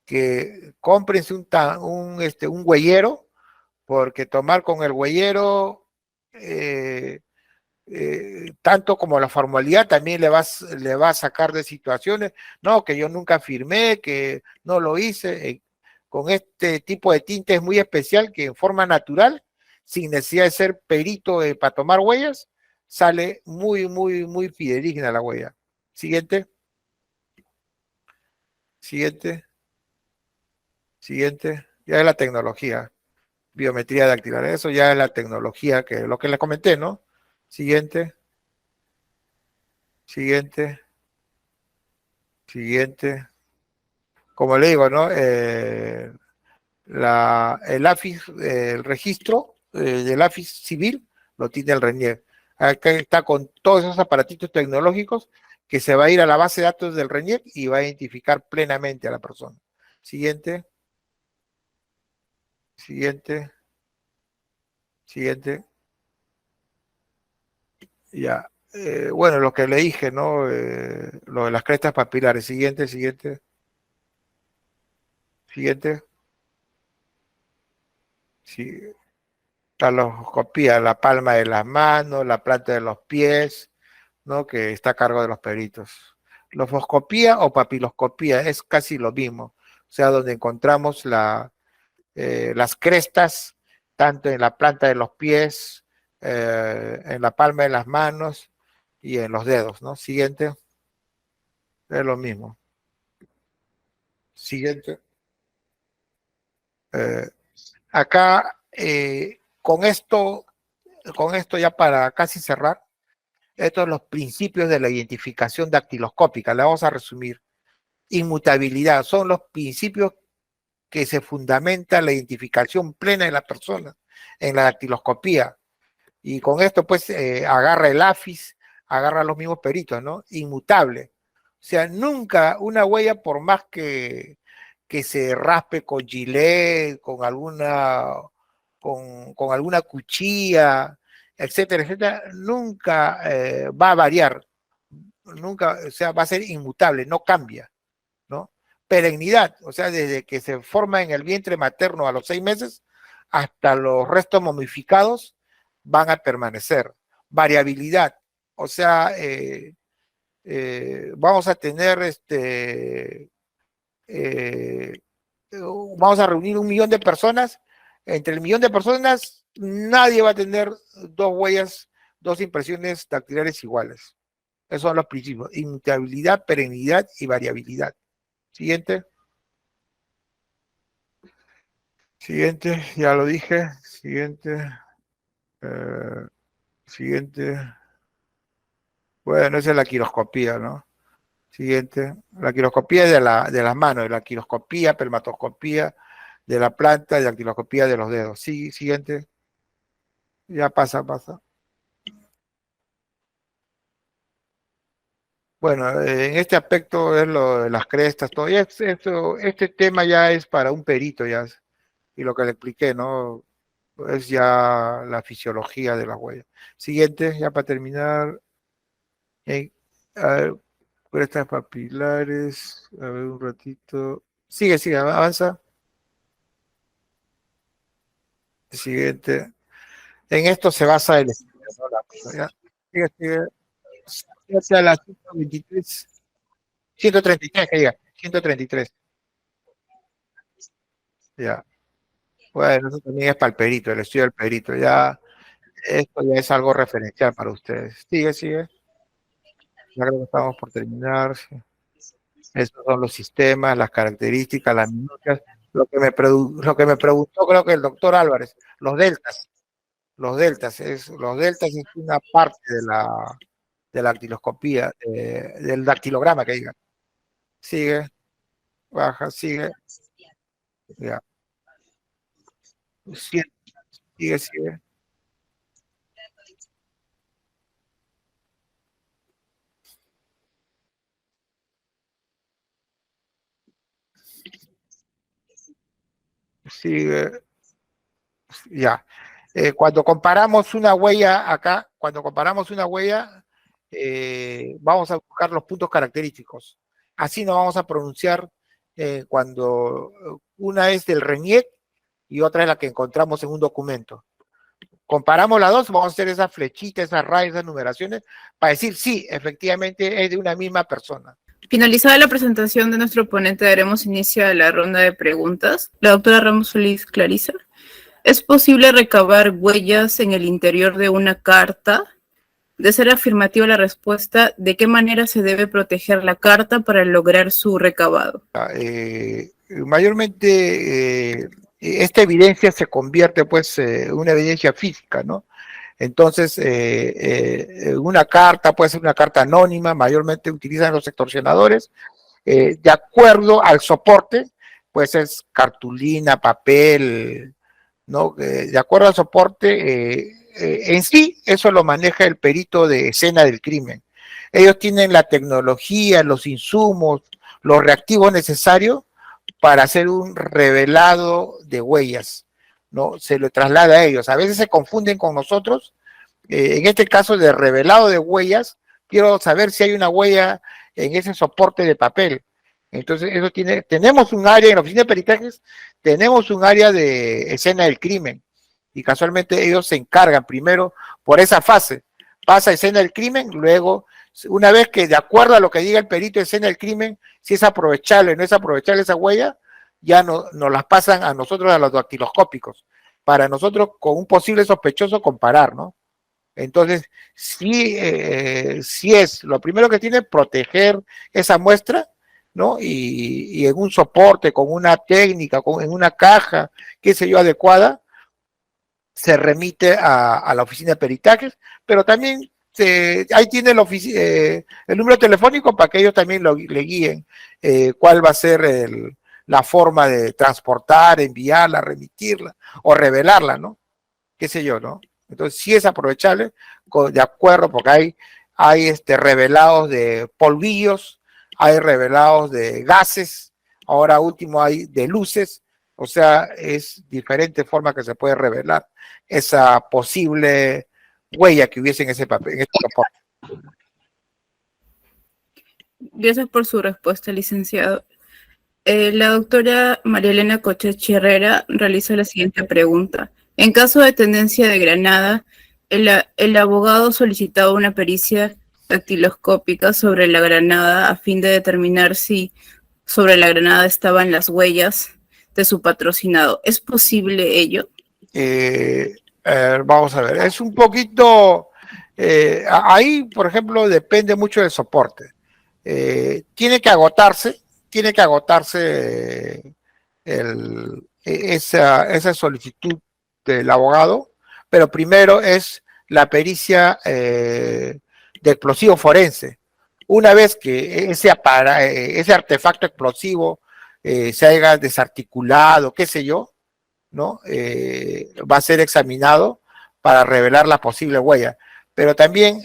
que cómprense un huellero, porque tomar con el huellero, tanto como la formalidad, también le va a sacar de situaciones, no, que yo nunca firmé, que no lo hice. Con este tipo de tinte es muy especial que en forma natural, sin necesidad de ser perito para tomar huellas, sale muy fidedigna la huella. Siguiente. Siguiente. Siguiente. Ya es la tecnología. Biometría dactilar. Eso ya es la tecnología, que lo que les comenté, ¿no? Siguiente. Siguiente. Siguiente. Como le digo, ¿no? El AFIS, el registro del AFIS civil lo tiene el RENIEC. Acá está con todos esos aparatitos tecnológicos que se va a ir a la base de datos del RENIEC y va a identificar plenamente a la persona. Siguiente. Siguiente. Siguiente. Ya. Bueno, lo que le dije, ¿no? Lo de las crestas papilares. Siguiente, siguiente. Siguiente. Sí. La logoscopía, la palma de las manos, la planta de los pies, ¿no? Que está a cargo de los peritos. Logoscopía o papiloscopía es casi lo mismo. O sea, donde encontramos las crestas, tanto en la planta de los pies, en la palma de las manos y en los dedos, ¿no? Siguiente. Es lo mismo. Siguiente. Acá, con esto ya para casi cerrar, estos son los principios de la identificación dactiloscópica. La vamos a resumir. Inmutabilidad. Son los principios que se fundamenta la identificación plena de la persona en la dactiloscopía. Y con esto, pues, agarra el AFIS, agarra los mismos peritos, ¿no? Inmutable. O sea, nunca una huella, por más que se raspe con gilet, con alguna cuchilla, etcétera, etcétera, nunca va a variar. Nunca, o sea, va a ser inmutable, no cambia, ¿no? Perennidad, o sea, desde que se forma en el vientre materno a los 6 meses hasta los restos momificados van a permanecer. Variabilidad, o sea, vamos a tener vamos a reunir 1 millón de personas. Entre el millón de personas, nadie va a tener 2 huellas, 2 impresiones dactilares iguales. Esos son los principios: inmutabilidad, perennidad y variabilidad. Siguiente. Siguiente, ya lo dije. Siguiente. Siguiente. Bueno, esa es la quiroscopía, ¿no? Siguiente. La quiroscopía es de las manos, de la quiroscopía, pelmatoscopía, de la planta, de la dactiloscopía de los dedos. Sí, siguiente. Ya pasa. Bueno, en este aspecto es lo de las crestas, todo. Este tema ya es para un perito, ya. Y lo que le expliqué, ¿no? Es ya la fisiología de las huellas. Siguiente, ya para terminar. A ver, crestas papilares. A ver un ratito. Sigue, avanza. Siguiente. En esto se basa el estudio, ¿no? Sigue. Hacia la 123, 133, que diga, 133. Ya. Bueno, eso también es para el perito, el estudio del perito. Ya, esto ya es algo referencial para ustedes. Sigue. Ya creo que estamos por terminar. Sí. Estos son los sistemas, las características, las minucias. Lo que me preguntó, creo que el doctor Álvarez, los deltas. Los deltas es una parte de la dactiloscopía, del dactilograma, que diga. Sigue, baja, sigue. Ya. Sigue. Sigue. Ya. Cuando comparamos una huella acá, vamos a buscar los puntos característicos. Así nos vamos a pronunciar cuando una es del RENIEC y otra es la que encontramos en un documento. Comparamos las dos, vamos a hacer esa flechita, esas rayas, esas numeraciones, para decir sí, efectivamente es de una misma persona. Finalizada la presentación de nuestro ponente, daremos inicio a la ronda de preguntas. La doctora Ramos Solís Clarisa. ¿Es posible recabar huellas en el interior de una carta? De ser afirmativa la respuesta, ¿de qué manera se debe proteger la carta para lograr su recabado? Mayormente esta evidencia se convierte pues en una evidencia física, ¿no? Entonces, una carta puede ser una carta anónima, mayormente utilizan los extorsionadores, de acuerdo al soporte, pues es cartulina, papel, ¿no? De acuerdo al soporte, en sí, eso lo maneja el perito de escena del crimen. Ellos tienen la tecnología, los insumos, los reactivos necesarios para hacer un revelado de huellas, ¿no? Se lo traslada a ellos. A veces se confunden con nosotros. En este caso de revelado de huellas, quiero saber si hay una huella en ese soporte de papel. Entonces, eso tenemos un área en la oficina de peritajes, tenemos un área de escena del crimen. Y casualmente ellos se encargan primero por esa fase. Pasa escena del crimen, luego, una vez que de acuerdo a lo que diga el perito de escena del crimen, si es aprovechable o no es aprovechable esa huella, ya nos las pasan a nosotros, a los dactiloscópicos, para nosotros con un posible sospechoso comparar, ¿no? Entonces, sí es lo primero que tiene proteger esa muestra, ¿no? Y en un soporte, con una técnica, en una caja, qué sé yo, adecuada, se remite a la oficina de peritajes, pero también ahí tiene el número telefónico para que ellos también le guíen cuál va a ser la forma de transportar, enviarla, remitirla o revelarla, ¿no? Qué sé yo, ¿no? Entonces sí es aprovechable, de acuerdo, porque hay revelados de polvillos, hay revelados de gases, ahora último hay de luces, o sea, es diferente forma que se puede revelar esa posible huella que hubiese en ese papel, en este soporte. Gracias por su respuesta, licenciado. La doctora María Elena Cochechi Herrera realiza la siguiente pregunta. En caso de tenencia de granada, el abogado solicitaba una pericia dactiloscópica sobre la granada a fin de determinar si sobre la granada estaban las huellas de su patrocinado. ¿Es posible ello? Vamos a ver, es un poquito, ahí por ejemplo depende mucho del soporte. Tiene que agotarse esa solicitud del abogado, pero primero es la pericia de explosivo forense. Una vez que ese artefacto explosivo se haya desarticulado, qué sé yo, ¿no? Va a ser examinado para revelar la posible huella. Pero también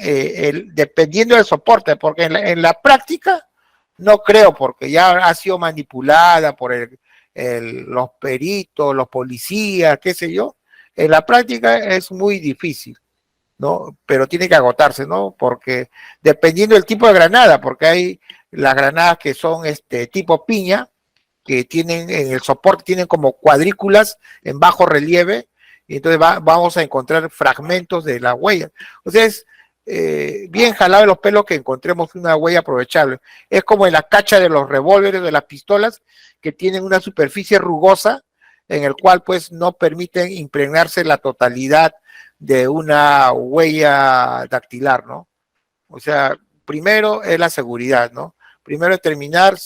dependiendo del soporte, porque en la práctica no creo, porque ya ha sido manipulada por los peritos, los policías, qué sé yo. En la práctica es muy difícil, ¿no? Pero tiene que agotarse, ¿no? Porque dependiendo del tipo de granada, porque hay las granadas que son tipo piña, que tienen en el soporte, tienen como cuadrículas en bajo relieve, y entonces vamos a encontrar fragmentos de la huella. O sea, es bien jalado de los pelos que encontremos una huella aprovechable. Es como en la cacha de los revólveres, de las pistolas, que tienen una superficie rugosa, en el cual pues no permiten impregnarse la totalidad de una huella dactilar, ¿no? O sea, primero es la seguridad, ¿no? Primero determinar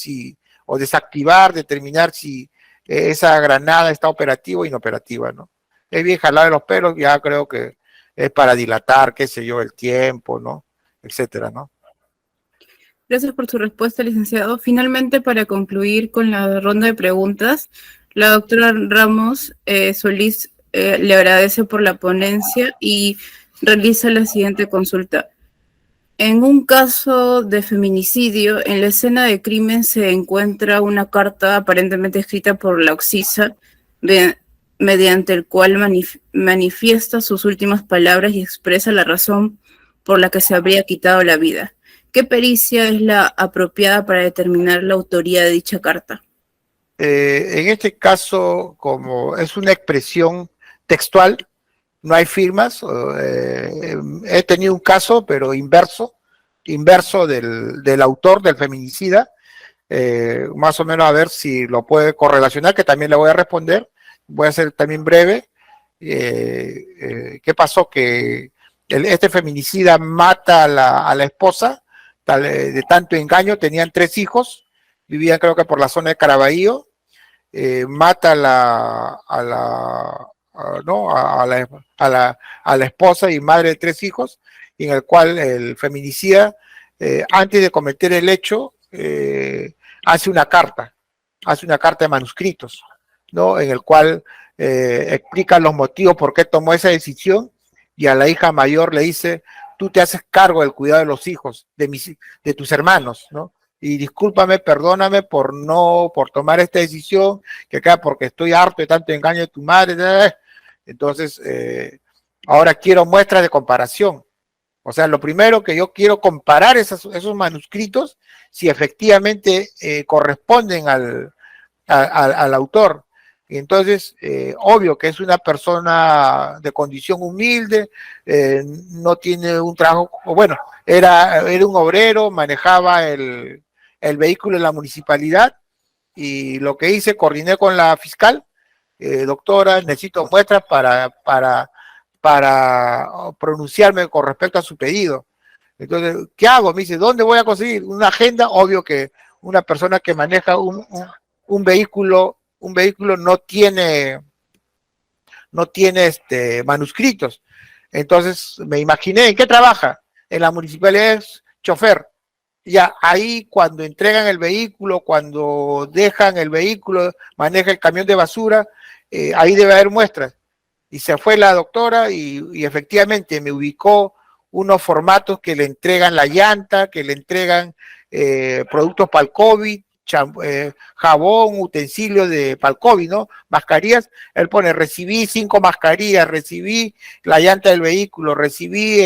determinar si esa granada está operativa o inoperativa, ¿no? Es bien jalado de los pelos, ya creo que es para dilatar, qué sé yo, el tiempo, ¿no? Etcétera, ¿no? Gracias por su respuesta, licenciado. Finalmente, para concluir con la ronda de preguntas, la doctora Ramos Solís le agradece por la ponencia y realiza la siguiente consulta. En un caso de feminicidio, en la escena de crimen se encuentra una carta aparentemente escrita por la occisa, mediante el cual manifiesta sus últimas palabras y expresa la razón por la que se habría quitado la vida. ¿Qué pericia es la apropiada para determinar la autoría de dicha carta? En este caso, como es una expresión textual, no hay firmas. He tenido un caso, pero inverso del autor, del feminicida, más o menos a ver si lo puede correlacionar, que también le voy a responder. Voy a ser también breve. ¿Qué pasó? Que este feminicida mata a la esposa de tanto engaño. Tenían 3 hijos, vivían creo que por la zona de Caraballo. Mata a la esposa y madre de 3 hijos, y en el cual el feminicida, antes de cometer el hecho, hace una carta de manuscritos, ¿no? En el cual explica los motivos por qué tomó esa decisión, y a la hija mayor le dice: tú te haces cargo del cuidado de los hijos, de tus hermanos, ¿no? Y discúlpame, perdóname por tomar esta decisión, que acá porque estoy harto de tanto engaño de tu madre. Entonces, ahora quiero muestras de comparación. O sea, lo primero que yo quiero comparar esos manuscritos, si efectivamente corresponden al autor. Y entonces, obvio que es una persona de condición humilde, no tiene un trabajo, bueno, era un obrero, manejaba el vehículo de la municipalidad, y lo que hice, coordiné con la fiscal, doctora, necesito muestras para pronunciarme con respecto a su pedido. Entonces, ¿qué hago? Me dice, ¿dónde voy a conseguir una agenda? Obvio que una persona que maneja un vehículo no tiene manuscritos. Entonces me imaginé, ¿en qué trabaja? En la municipalidad es chofer. Ya ahí cuando entregan el vehículo, cuando dejan el vehículo, maneja el camión de basura, ahí debe haber muestras. Y se fue la doctora y efectivamente me ubicó unos formatos que le entregan la llanta, que le entregan productos para el COVID, jabón, utensilios para el COVID, ¿no? Mascarillas. Él pone, recibí 5 mascarillas, recibí la llanta del vehículo, recibí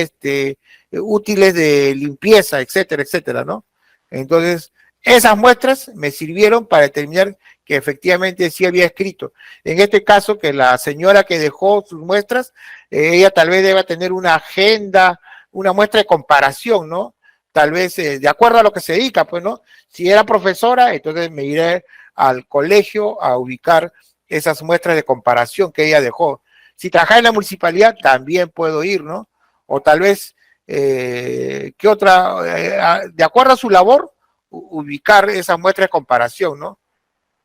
útiles de limpieza, etcétera, etcétera, ¿no? Entonces, esas muestras me sirvieron para determinar que efectivamente sí había escrito. En este caso, que la señora que dejó sus muestras, ella tal vez deba tener una agenda, una muestra de comparación, ¿no? Tal vez de acuerdo a lo que se dedica, pues, ¿no? Si era profesora, entonces me iré al colegio a ubicar esas muestras de comparación que ella dejó. Si trabaja en la municipalidad, también puedo ir, ¿no? O tal vez, ¿qué otra? De acuerdo a su labor, ubicar esa muestra de comparación, ¿no?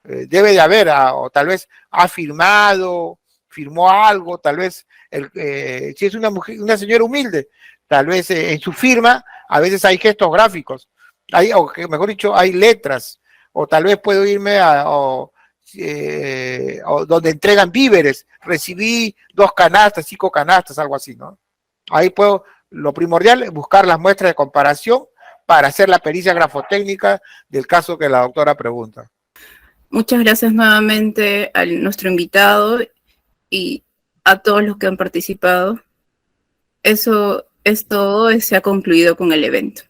Debe de haber, o tal vez ha firmó algo, tal vez, si es una mujer, una señora humilde, tal vez en su firma, a veces hay gestos gráficos, o mejor dicho, hay letras, o tal vez puedo irme o donde entregan víveres, recibí 2 canastas, 5 canastas, algo así, ¿no? Ahí puedo, lo primordial es buscar las muestras de comparación para hacer la pericia grafotécnica del caso que la doctora pregunta. Muchas gracias nuevamente a nuestro invitado y a todos los que han participado. Eso es todo, se ha concluido con el evento.